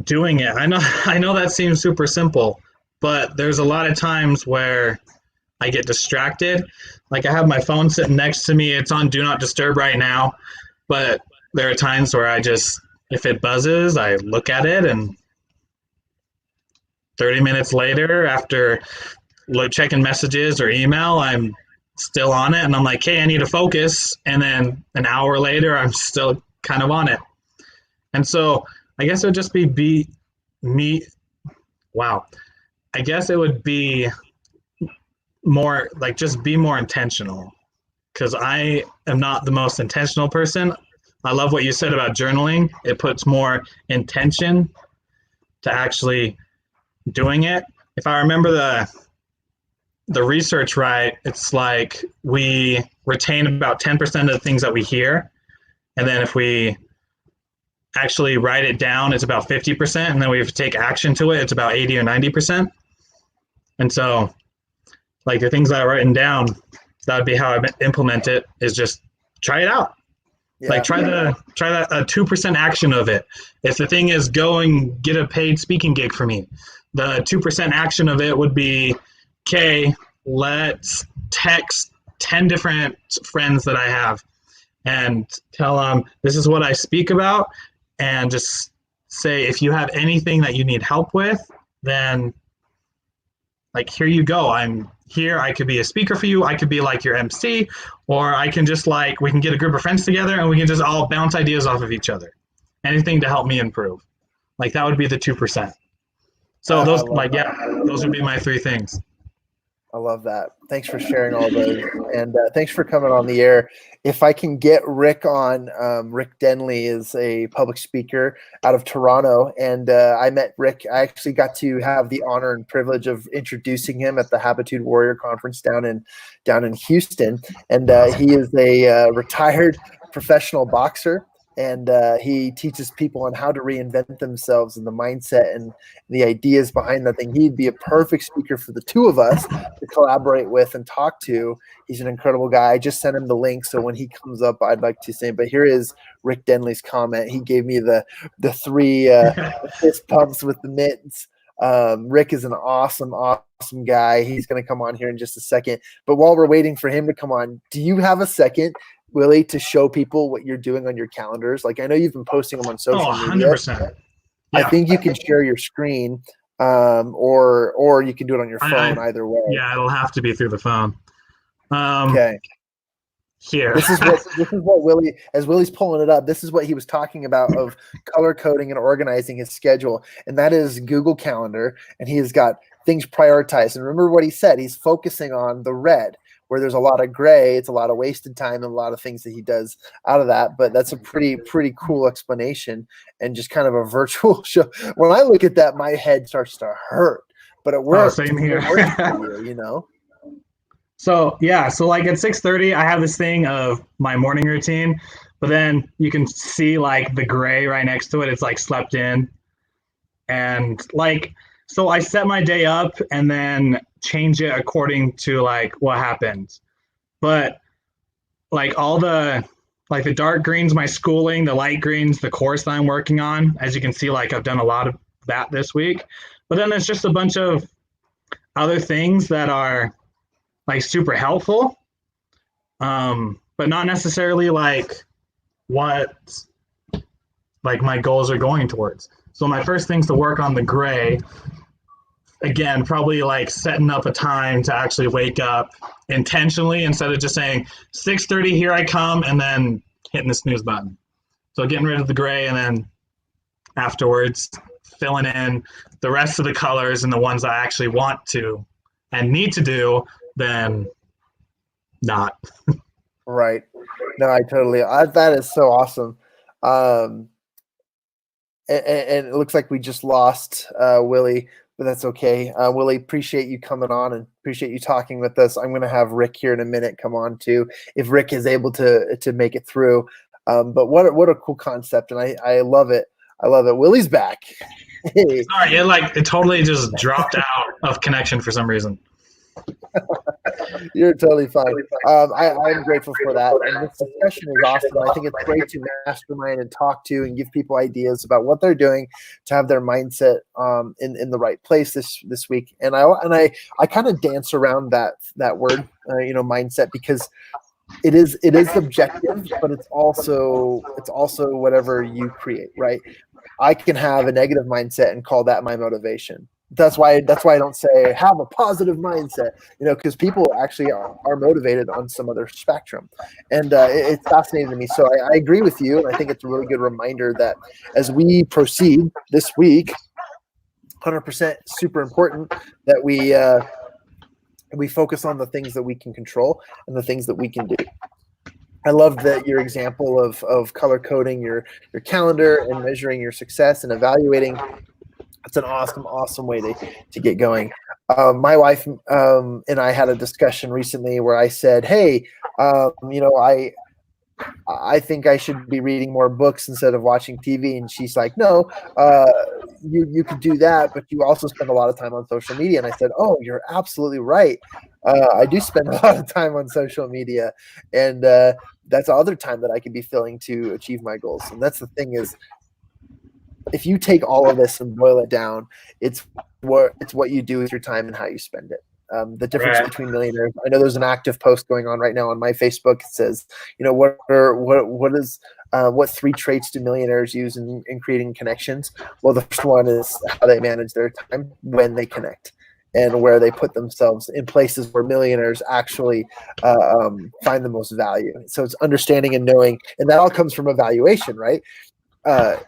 S2: doing it. I know that seems super simple, but there's a lot of times where I get distracted. Like I have my phone sitting next to me. It's on do not disturb right now, but there are times where I just, if it buzzes, I look at it, and 30 minutes later, after checking messages or email, I'm still on it, and I'm like, hey, I need to focus, and then an hour later I'm still kind of on it. And so I guess it would just be me. Wow. I guess it would be more like just be more intentional, because I am not the most intentional person. I love what you said about journaling. It puts more intention to actually doing it. If I remember the research right, it's like we retain about 10% of the things that we hear, and then if we actually write it down, it's about 50%, and then we have to take action to it, it's about 80 or 90%. And so like the things that I've written down, that would be how I implement it, is just try it out. Yeah. Like try that a 2% action of it. If the thing is go and get a paid speaking gig for me, the 2% action of it would be, okay, let's text 10 different friends that I have and tell them this is what I speak about, and just say if you have anything that you need help with, then Like, here you go. I'm here. I could be a speaker for you. I could be like your MC, or I can just like, we can get a group of friends together and we can just all bounce ideas off of each other. Anything to help me improve. Like, that would be the 2%. So
S1: I
S2: those,
S1: love
S2: like, yeah, those would be my 3 things.
S1: I love that. Thanks for sharing all those, and thanks for coming on the air. If I can get Rick on, Rick Denley is a public speaker out of Toronto, and I met Rick. I actually got to have the honor and privilege of introducing him at the Habitude Warrior Conference down in Houston, and he is a retired professional boxer. And he teaches people on how to reinvent themselves and the mindset and the ideas behind that thing. He'd be a perfect speaker for the two of us to collaborate with and talk to. He's an incredible guy. I just sent him the link, so when he comes up, I'd like to say. But here is Rick Denley's comment. He gave me the 3 fist pumps with the mitts. Rick is an awesome guy. He's going to come on here in just a second. But while we're waiting for him to come on, do you have a second, Willie, to show people what you're doing on your calendars? Like, I know you've been posting them on social media.
S2: 100%. Yeah.
S1: I think you can share your screen, or you can do it on your phone. Either way.
S2: Yeah, it'll have to be through the phone.
S1: Okay.
S2: Here.
S1: This is what Willie, as Willie's pulling it up, this is what he was talking about of color coding and organizing his schedule. And that is Google Calendar. And he has got things prioritized. And remember what he said, he's focusing on the red, where there's a lot of gray. It's a lot of wasted time and a lot of things that he does out of that. But that's a pretty cool explanation and just kind of a virtual show. When I look at that, my head starts to hurt, but it works.
S2: Same here.
S1: It works for you, you know?
S2: So yeah, so like at 6:30, I have this thing of my morning routine, but then you can see like the gray right next to it. It's like slept in, and like so I set my day up and then change it according to like what happened. But like all the like the dark greens, my schooling, the light greens, the course that I'm working on. As you can see, like I've done a lot of that this week. But then there's just a bunch of other things that are like super helpful, but not necessarily like what like my goals are going towards. So my first thing's to work on the gray. Again, probably like setting up a time to actually wake up intentionally instead of just saying 6:30, here I come, and then hitting the snooze button. So getting rid of the gray, and then afterwards filling in the rest of the colors and the ones I actually want to and need to do, then not.
S1: Right. No, I totally. That is so awesome. And it looks like we just lost Willie, but that's okay. Willie, appreciate you coming on and appreciate you talking with us. I'm going to have Rick here in a minute come on too, if Rick is able to make it through. But what a cool concept, and I love it. I love it. Willie's back. Hey.
S2: Sorry, it totally just dropped out of connection for some reason.
S1: You're totally fine. I'm grateful for that. And this discussion is awesome. I think it's great to mastermind and talk to and give people ideas about what they're doing to have their mindset in the right place this week. And I kind of dance around that word, mindset, because it is subjective, but it's also whatever you create, right? I can have a negative mindset and call that my motivation. That's why I don't say have a positive mindset, because people actually are motivated on some other spectrum, and it's fascinating to me. So I agree with you, and I think it's a really good reminder that as we proceed this week, 100% super important that we focus on the things that we can control and the things that we can do. I love that your example of color coding your calendar and measuring your success and evaluating. It's an awesome way to get going. My wife and I had a discussion recently where I said, hey, I think I should be reading more books instead of watching TV. And she's like, no, you could do that, but you also spend a lot of time on social media. And I said, oh, you're absolutely right. I do spend a lot of time on social media, and that's other time that I could be filling to achieve my goals. And that's the thing is, if you take all of this and boil it down, it's what you do with your time and how you spend it. The difference between millionaires. I know there's an active post going on right now on my Facebook. It says, what 3 traits do millionaires use in creating connections? Well, the first one is how they manage their time when they connect. and where they put themselves in places where millionaires actually find the most value. So it's understanding and knowing, and that all comes from evaluation, right?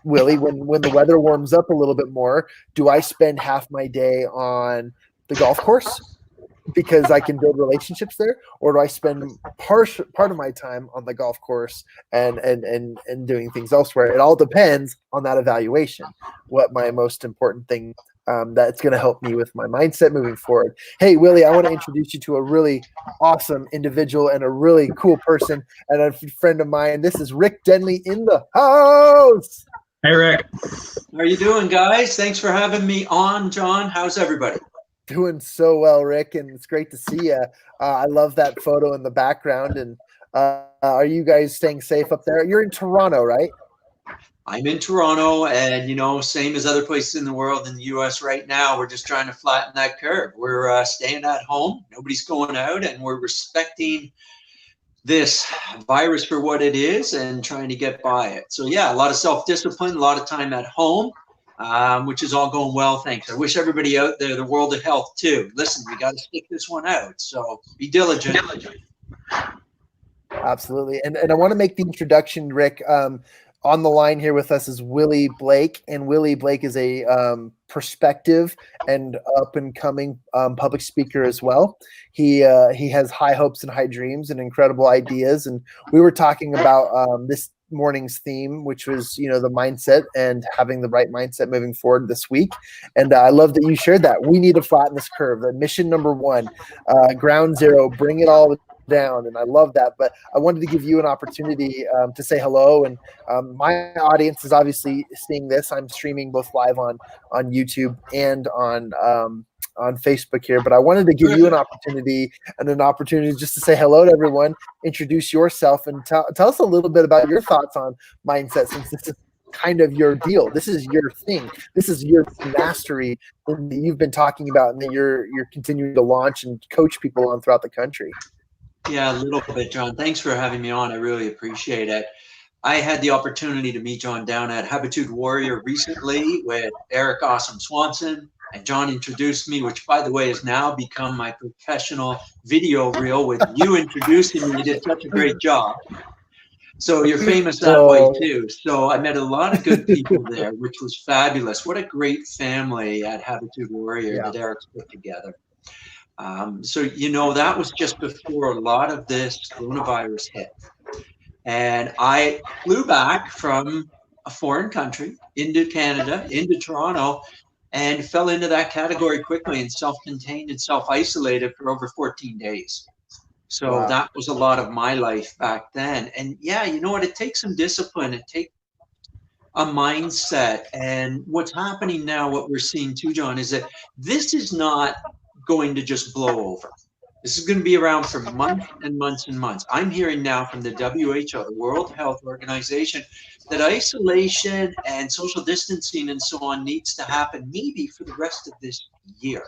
S1: Willie, when the weather warms up a little bit more, do I spend half my day on the golf course because I can build relationships there, or do I spend part of my time on the golf course and doing things elsewhere? It all depends on that evaluation. What my most important thing that's going to help me with my mindset moving forward. Hey, Willie, I want to introduce you to a really awesome individual and a really cool person and a friend of mine. This is Rick Denley in the house.
S2: Hey, Rick.
S3: How are you doing, guys? Thanks for having me on, John. How's everybody?
S1: Doing so well, Rick, and it's great to see you. I love that photo in the background. And are you guys staying safe up there? You're in Toronto, right?
S3: I'm in Toronto, and same as other places in the world, in the U.S. right now, we're just trying to flatten that curve. We're staying at home. Nobody's going out, and we're respecting this virus for what it is and trying to get by it. So yeah, a lot of self-discipline, a lot of time at home. Which is all going well, thanks. I wish everybody out there the world of health too. Listen, we got to stick this one out, so be diligent.
S1: Absolutely. And I want to make the introduction, Rick. On the line here with us is Willie Blake, and Willie Blake is a prospective and up-and-coming public speaker as well. He has high hopes and high dreams and incredible ideas, and we were talking about this morning's theme, which was the mindset and having the right mindset moving forward this week. And I love that you shared that. We need to flatten this curve. The mission number one, ground zero, bring it all down. And I love that. But I wanted to give you an opportunity to say hello. And my audience is obviously seeing this. I'm streaming both live on YouTube and on Facebook here, but I wanted to give you an opportunity just to say hello to everyone, introduce yourself, and tell us a little bit about your thoughts on mindset, since this is kind of your deal. This is your thing. This is your mastery that you've been talking about and that you're continuing to launch and coach people on throughout the country.
S3: Yeah, a little bit, John. Thanks for having me on. I really appreciate it. I had the opportunity to meet John down at Habitude Warrior recently with Eric Awesome Swanson. And John introduced me, which, by the way, has now become my professional video reel with you introducing me. You did such a great job. So you're famous that way, too. So I met a lot of good people there, which was fabulous. What a great family at Habitude Warrior that Eric's put together. So, that was just before a lot of this coronavirus hit. And I flew back from a foreign country into Canada, into Toronto, and fell into that category quickly and self-contained and self-isolated for over 14 days. So that was a lot of my life back then. And yeah, you know what? It takes some discipline. It takes a mindset. And what's happening now, what we're seeing too, John, is that this is not going to just blow over. This is going to be around for months and months and months. I'm hearing now from the WHO, the World Health Organization, that isolation and social distancing and so on needs to happen maybe for the rest of this year.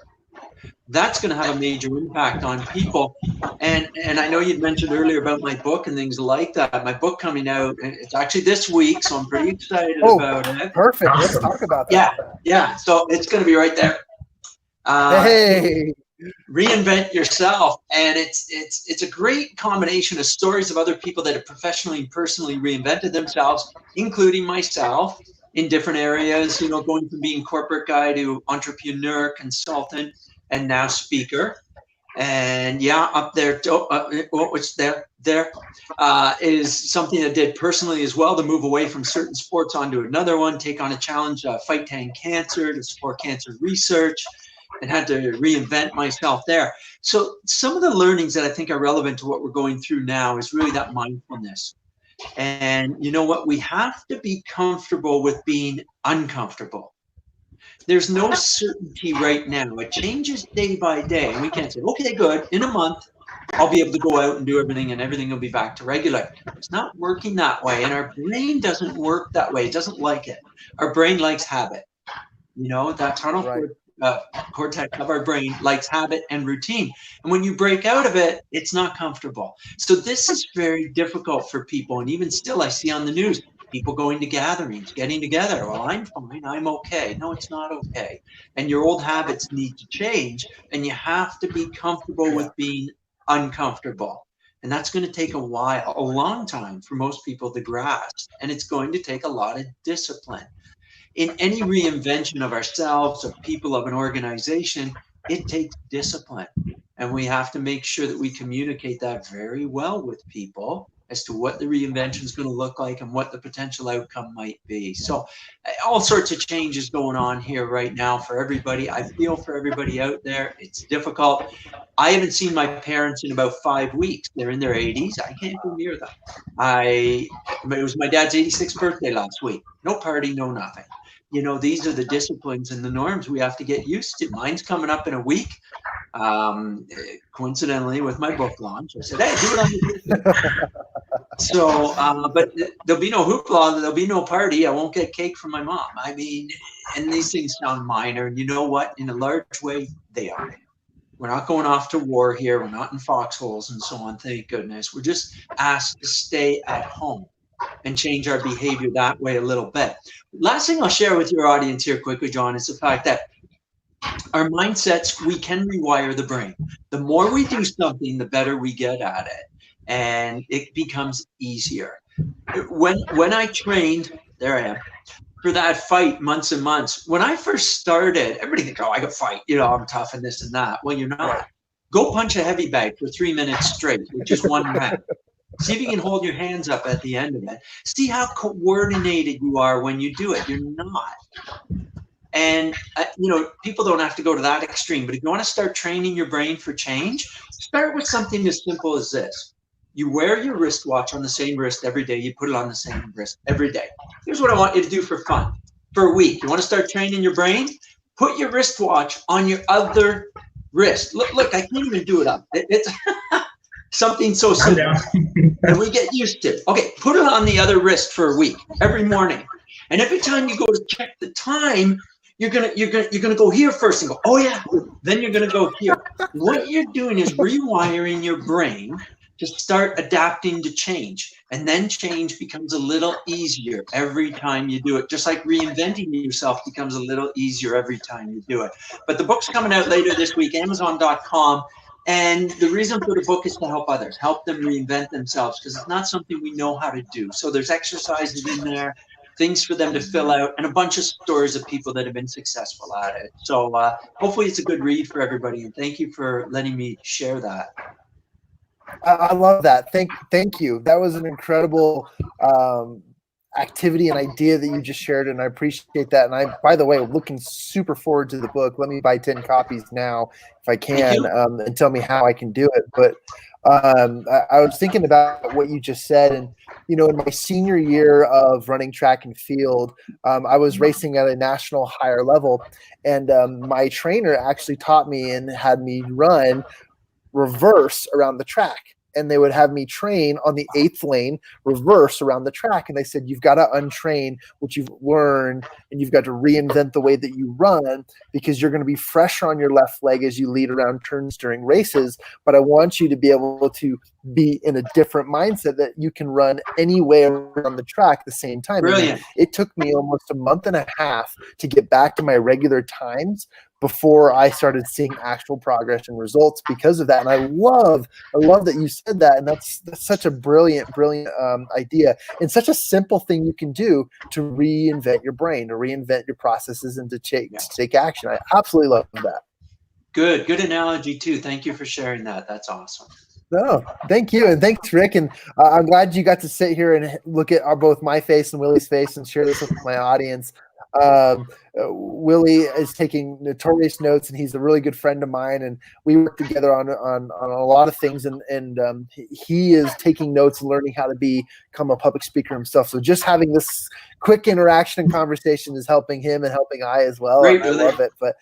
S3: That's going to have a major impact on people. And I know you'd mentioned earlier about my book and things like that. My book coming out, it's actually this week, so I'm pretty excited about it.
S1: Perfect. Let's talk about that.
S3: Yeah. So it's going to be right there.
S1: Hey.
S3: Reinvent yourself, and it's a great combination of stories of other people that have professionally and personally reinvented themselves, including myself, in different areas, going from being corporate guy to entrepreneur, consultant, and now speaker. And up there, what's there is something I did personally as well, to move away from certain sports onto another one, take on a challenge, fight to end cancer, to support cancer research, and had to reinvent myself there. So some of the learnings that I think are relevant to what we're going through now is really that mindfulness. And you know what? We have to be comfortable with being uncomfortable. There's no certainty right now. It changes day by day. And we can't say, okay, good, in a month, I'll be able to go out and do everything and everything will be back to regular. It's not working that way. And our brain doesn't work that way. It doesn't like it. Our brain likes habit. That tunnel cortex of our brain likes habit and routine. And when you break out of it, it's not comfortable. So this is very difficult for people. And even still, I see on the news, people going to gatherings, getting together. Well, I'm fine, I'm okay. No, it's not okay. And your old habits need to change, and you have to be comfortable with being uncomfortable. And that's going to take a while, a long time for most people to grasp. And it's going to take a lot of discipline. In any reinvention of ourselves, of people, of an organization, it takes discipline. And we have to make sure that we communicate that very well with people as to what the reinvention is going to look like and what the potential outcome might be. So all sorts of changes going on here right now for everybody. I feel for everybody out there. It's difficult. I haven't seen my parents in about 5 weeks. They're in their 80s. I can't go near them. It was my dad's 86th birthday last week. No party, no nothing. You know, these are the disciplines and the norms we have to get used to. Mine's coming up in a week. Coincidentally, with my book launch, I said, "Hey, do it on the So, but there'll be no hoopla, there'll be no party. I won't get cake from my mom. I mean, and these things sound minor, and you know what? In a large way, they are. We're not going off to war here. We're not in foxholes and so on. Thank goodness. We're just asked to stay at home and change our behavior that way a little bit. Last thing I'll share with your audience here quickly, John, is the fact that our mindsets, we can rewire the brain. The more we do something, the better we get at it. And it becomes easier. When I trained, there I am, for that fight months and months, when I first started, everybody thinks, oh, I can fight, you know, I'm tough and this and that. Well, you're not. Go punch a heavy bag for 3 minutes straight with just one round. See if you can hold your hands up at the end of it. See how coordinated you are when you do it. You're not. And, you know, people don't have to go to that extreme. But if you want to start training your brain for change, start with something as simple as this. You wear your wristwatch on the same wrist every day. You put it on the same wrist every day. Here's what I want you to do for fun. For a week, you want to start training your brain? Put your wristwatch on your other wrist. Look, I can't even do it up. It's something so simple. And we get used to it. Okay, put it on the other wrist for a week, every morning. And every time you go to check the time, you're gonna go here first and go, oh yeah, then you're gonna go here. What you're doing is rewiring your brain to start adapting to change. And then change becomes a little easier every time you do it. Just like reinventing yourself becomes a little easier every time you do it. But the book's coming out later this week, Amazon.com. And the reason for the book is to help others, help them reinvent themselves, because it's not something we know how to do. So there's exercises in there, things for them to fill out, and a bunch of stories of people that have been successful at it. So hopefully it's a good read for everybody. And thank you for letting me share that.
S1: I love that. Thank you. That was an incredible activity and idea that you just shared, and I appreciate that. And I, by the way, looking super forward to the book. Let me buy 10 copies now if I can, and tell me how I can do it. But I was thinking about what you just said, and you know, in my senior year of running track and field, I was racing at a national higher level, and my trainer actually taught me and had me run reverse around the track. And they would have me train on the 8th lane, reverse around the track. And they said, you've got to untrain what you've learned, and you've got to reinvent the way that you run, because you're going to be fresher on your left leg as you lead around turns during races. But I want you to be able to be in a different mindset that you can run any way around the track at the same time.
S3: Brilliant.
S1: It took me almost a month and a half to get back to my regular times before I started seeing actual progress and results because of that. And I love that you said that. And that's such a brilliant idea, and such a simple thing you can do to reinvent your brain, to reinvent your processes, and to take action. I absolutely love that.
S3: Good analogy too. Thank you for sharing that. That's awesome.
S1: No, thank you. And thanks, Rick. And I'm glad you got to sit here and look at both my face and Willie's face and share this with my audience. Willie is taking notorious notes, and he's a really good friend of mine, and we work together on a lot of things, and he is taking notes and learning how to become a public speaker himself. So just having this quick interaction and conversation is helping him and helping I as well.
S3: Great,
S1: I love it. But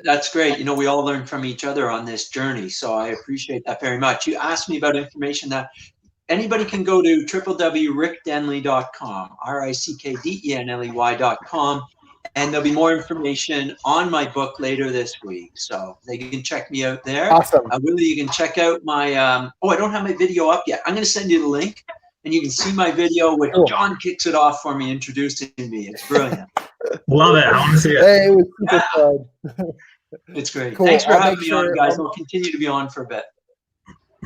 S3: that's great. You know, we all learn from each other on this journey, so I appreciate that very much. You asked me about information that anybody can go to www.rickdenley.com, RICKDENLEY.com, and there'll be more information on my book later this week. So they can check me out there.
S1: Awesome.
S3: Willie, you can check out my, I don't have my video up yet. I'm going to send you the link. and you can see my video where
S1: Cool.
S3: John kicks it off for me, introducing me. It's brilliant.
S2: Love it. I want to see it.
S1: Hey, it was super fun.
S3: It's great.
S1: Cool.
S3: Thanks for
S1: I'll
S3: having
S1: make
S3: me on,
S1: sure
S3: guys. We'll continue to be on for a bit.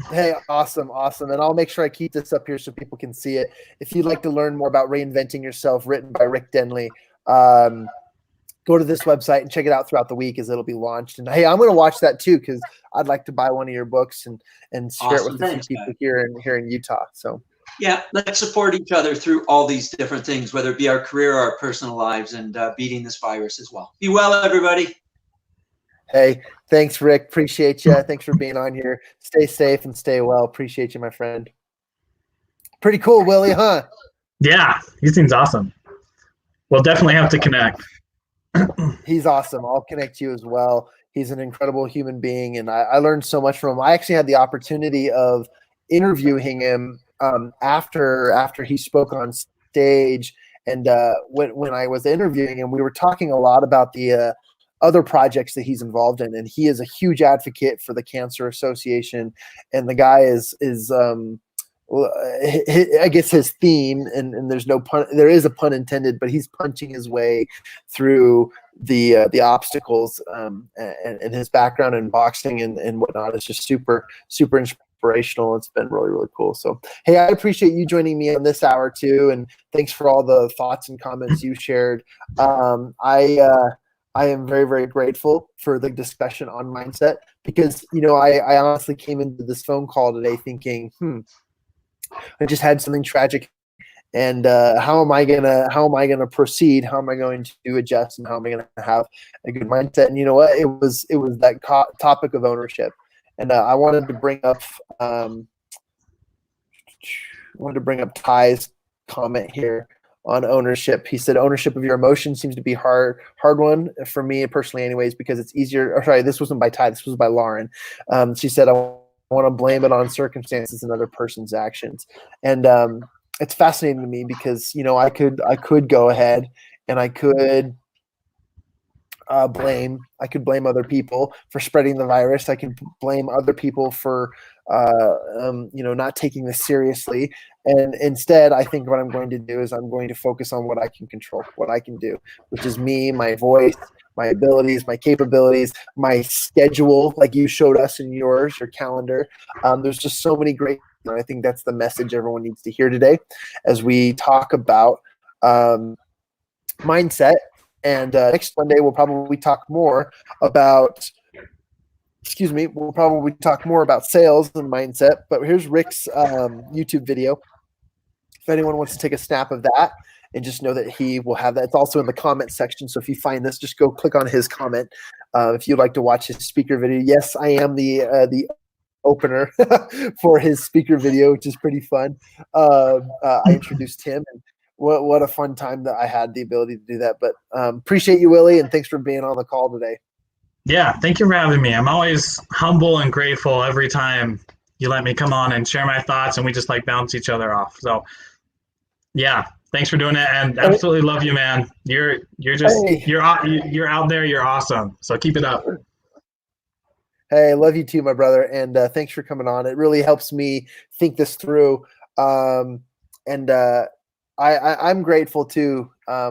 S1: Hey, awesome. And I'll make sure I keep this up here so people can see it. If you'd like to learn more about Reinventing Yourself, written by Rick Denley, go to this website and check it out throughout the week as it'll be launched. And hey, I'm going to watch that too because I'd like to buy one of your books and share it with a few people here in Utah. So
S3: yeah, let's support each other through all these different things, whether it be our career or our personal lives, and beating this virus as well. Be well, everybody.
S1: Hey, thanks, Rick. Appreciate you. Thanks for being on here. Stay safe and stay well. Appreciate you, my friend. Pretty cool, Willie, huh?
S2: Yeah, he seems awesome. We'll definitely have to connect.
S1: He's awesome. I'll connect you as well. He's an incredible human being, and I learned so much from him. I actually had the opportunity of interviewing him after he spoke on stage, and when I was interviewing him, we were talking a lot about the other projects that he's involved in, and he is a huge advocate for the Cancer Association. And the guy is I guess his theme, and there's no pun, there is a pun intended, but he's punching his way through the obstacles, and his background in boxing and whatnot is just super inspirational. It's been really, really cool. So, hey, I appreciate you joining me on this hour too, and thanks for all the thoughts and comments you shared. I am very, very grateful for the discussion on mindset because, I honestly came into this phone call today thinking, I just had something tragic, and how am I gonna proceed? How am I going to adjust? And how am I gonna have a good mindset? And you know what? It was that topic of ownership, and I wanted to bring up Ty's comment here on ownership. He said ownership of your emotions seems to be hard one for me personally, anyways, because it's easier. Or sorry, this wasn't by Ty. This was by Lauren. She said I want to blame it on circumstances and other person's actions, and it's fascinating to me because I could go ahead and I could blame other people for spreading the virus. I can blame other people for not taking this seriously. And instead, I think what I'm going to do is I'm going to focus on what I can control, what I can do, which is me, my voice, my abilities, my capabilities, my schedule, like you showed us in your calendar. There's just so many great, and I think that's the message everyone needs to hear today as we talk about mindset. And next Monday, we'll probably talk more about sales and mindset. But here's Rick's YouTube video. If anyone wants to take a snap of that, and just know that he will have that. It's also in the comment section. So if you find this, just go click on his comment. If you'd like to watch his speaker video. Yes, I am the opener for his speaker video, which is pretty fun. I introduced him, and what a fun time that I had the ability to do that. But appreciate you, Willie, and thanks for being on the call today.
S2: Yeah, thank you for having me. I'm always humble and grateful every time you let me come on and share my thoughts, and we just bounce each other off. So yeah, thanks for doing it, and absolutely love you, man. You're out there. You're awesome. So keep it up.
S1: Hey, I love you too, my brother, and thanks for coming on. It really helps me think this through, and I'm grateful too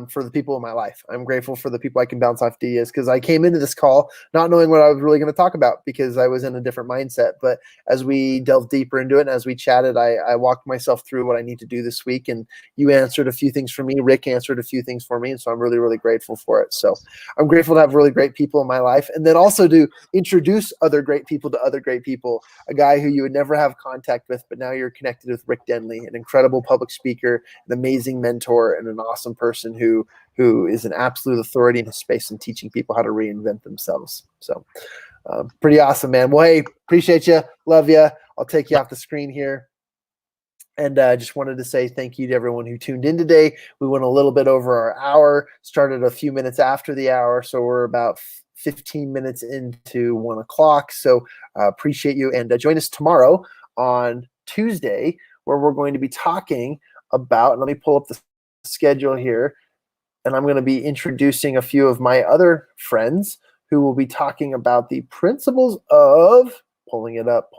S1: for the people in my life. I'm grateful for the people I can bounce off ideas, because I came into this call not knowing what I was really going to talk about because I was in a different mindset. But as we delved deeper into it and as we chatted, I walked myself through what I need to do this week. And you answered a few things for me. Rick answered a few things for me. And so I'm really, really grateful for it. So I'm grateful to have really great people in my life, and then also to introduce other great people to other great people. A guy who you would never have contact with, but now you're connected with, Rick Denley, an incredible public speaker, an amazing mentor, and an awesome person who is an absolute authority in his space and teaching people how to reinvent themselves. So pretty awesome, man. Well, hey, appreciate you. Love you. I'll take you off the screen here. And just wanted to say thank you to everyone who tuned in today. We went a little bit over our hour, started a few minutes after the hour. So we're about 15 minutes into 1 o'clock. So appreciate you. And join us tomorrow on Tuesday, where we're going to be talking about, let me pull up the schedule here, and I'm going to be introducing a few of my other friends who will be talking about the principles of pulling it up,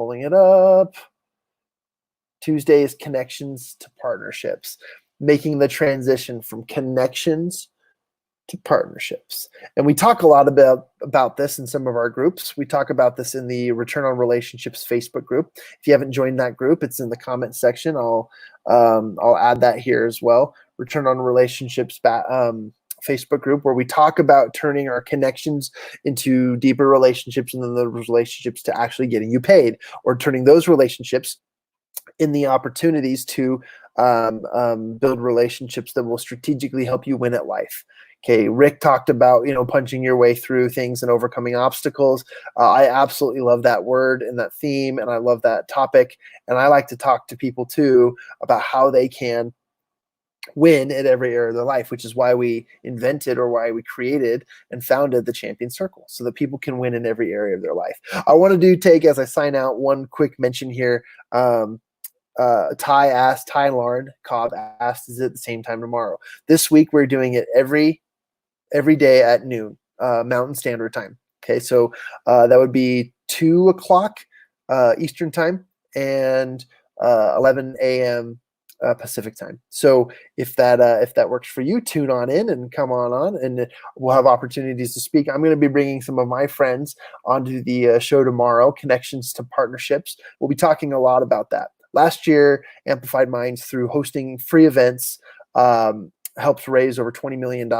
S1: Tuesday is connections to partnerships, making the transition from connections to partnerships. And we talk a lot about this in some of our groups. We talk about this in the Return on Relationships Facebook group. If you haven't joined that group, it's in the comment section. I'll add that here as well. Return on Relationships Facebook group, where we talk about turning our connections into deeper relationships, and then the relationships to actually getting you paid, or turning those relationships in the opportunities to build relationships that will strategically help you win at life. Okay, Rick talked about, punching your way through things and overcoming obstacles. I absolutely love that word and that theme, and I love that topic. And I like to talk to people too about how they can win at every area of their life, which is why we invented, or why we created and founded the Champion Circle, so that people can win in every area of their life. I want to take, as I sign out, one quick mention here. Ty and Lauren Cobb asked, is it at the same time tomorrow? This week we're doing it every day at noon, Mountain Standard Time. Okay, so that would be 2 o'clock Eastern Time and 11 a.m. Pacific Time. So if that works for you, tune on in and come on, and we'll have opportunities to speak. I'm going to be bringing some of my friends onto the show tomorrow, Connections to Partnerships. We'll be talking a lot about that. Last year, Amplified Minds, through hosting free events, helped raise over $20 million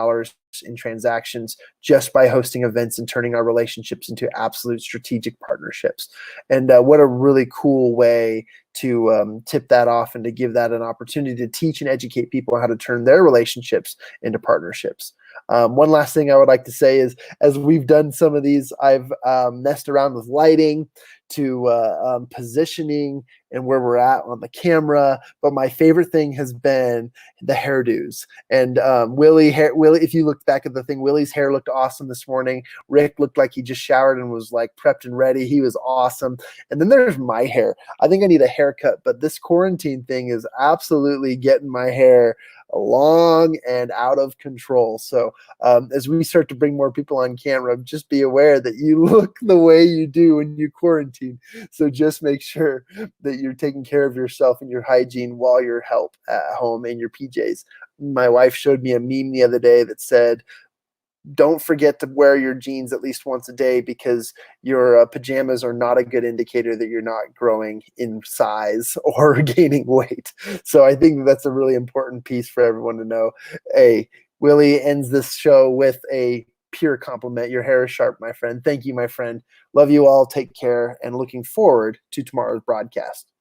S1: in transactions just by hosting events and turning our relationships into absolute strategic partnerships. And what a really cool way to tip that off and to give that an opportunity to teach and educate people how to turn their relationships into partnerships. One last thing I would like to say is, as we've done some of these, I've messed around with lighting, to positioning and where we're at on the camera. But my favorite thing has been the hairdos. And Willie, if you look back at the thing, Willie's hair looked awesome this morning. Rick looked like he just showered and was like prepped and ready. He was awesome. And then there's my hair. I think I need a haircut, but this quarantine thing is absolutely getting my hair long and out of control. So as we start to bring more people on camera, just be aware that you look the way you do when you quarantine. So just make sure that you're taking care of yourself and your hygiene while you're at home in your PJs. My wife showed me a meme the other day that said, don't forget to wear your jeans at least once a day, because your pajamas are not a good indicator that you're not growing in size or gaining weight. So I think that's a really important piece for everyone to know. Hey, Willie ends this show with a pure compliment. Your hair is sharp, my friend. Thank you, my friend. Love you all. Take care, and looking forward to tomorrow's broadcast.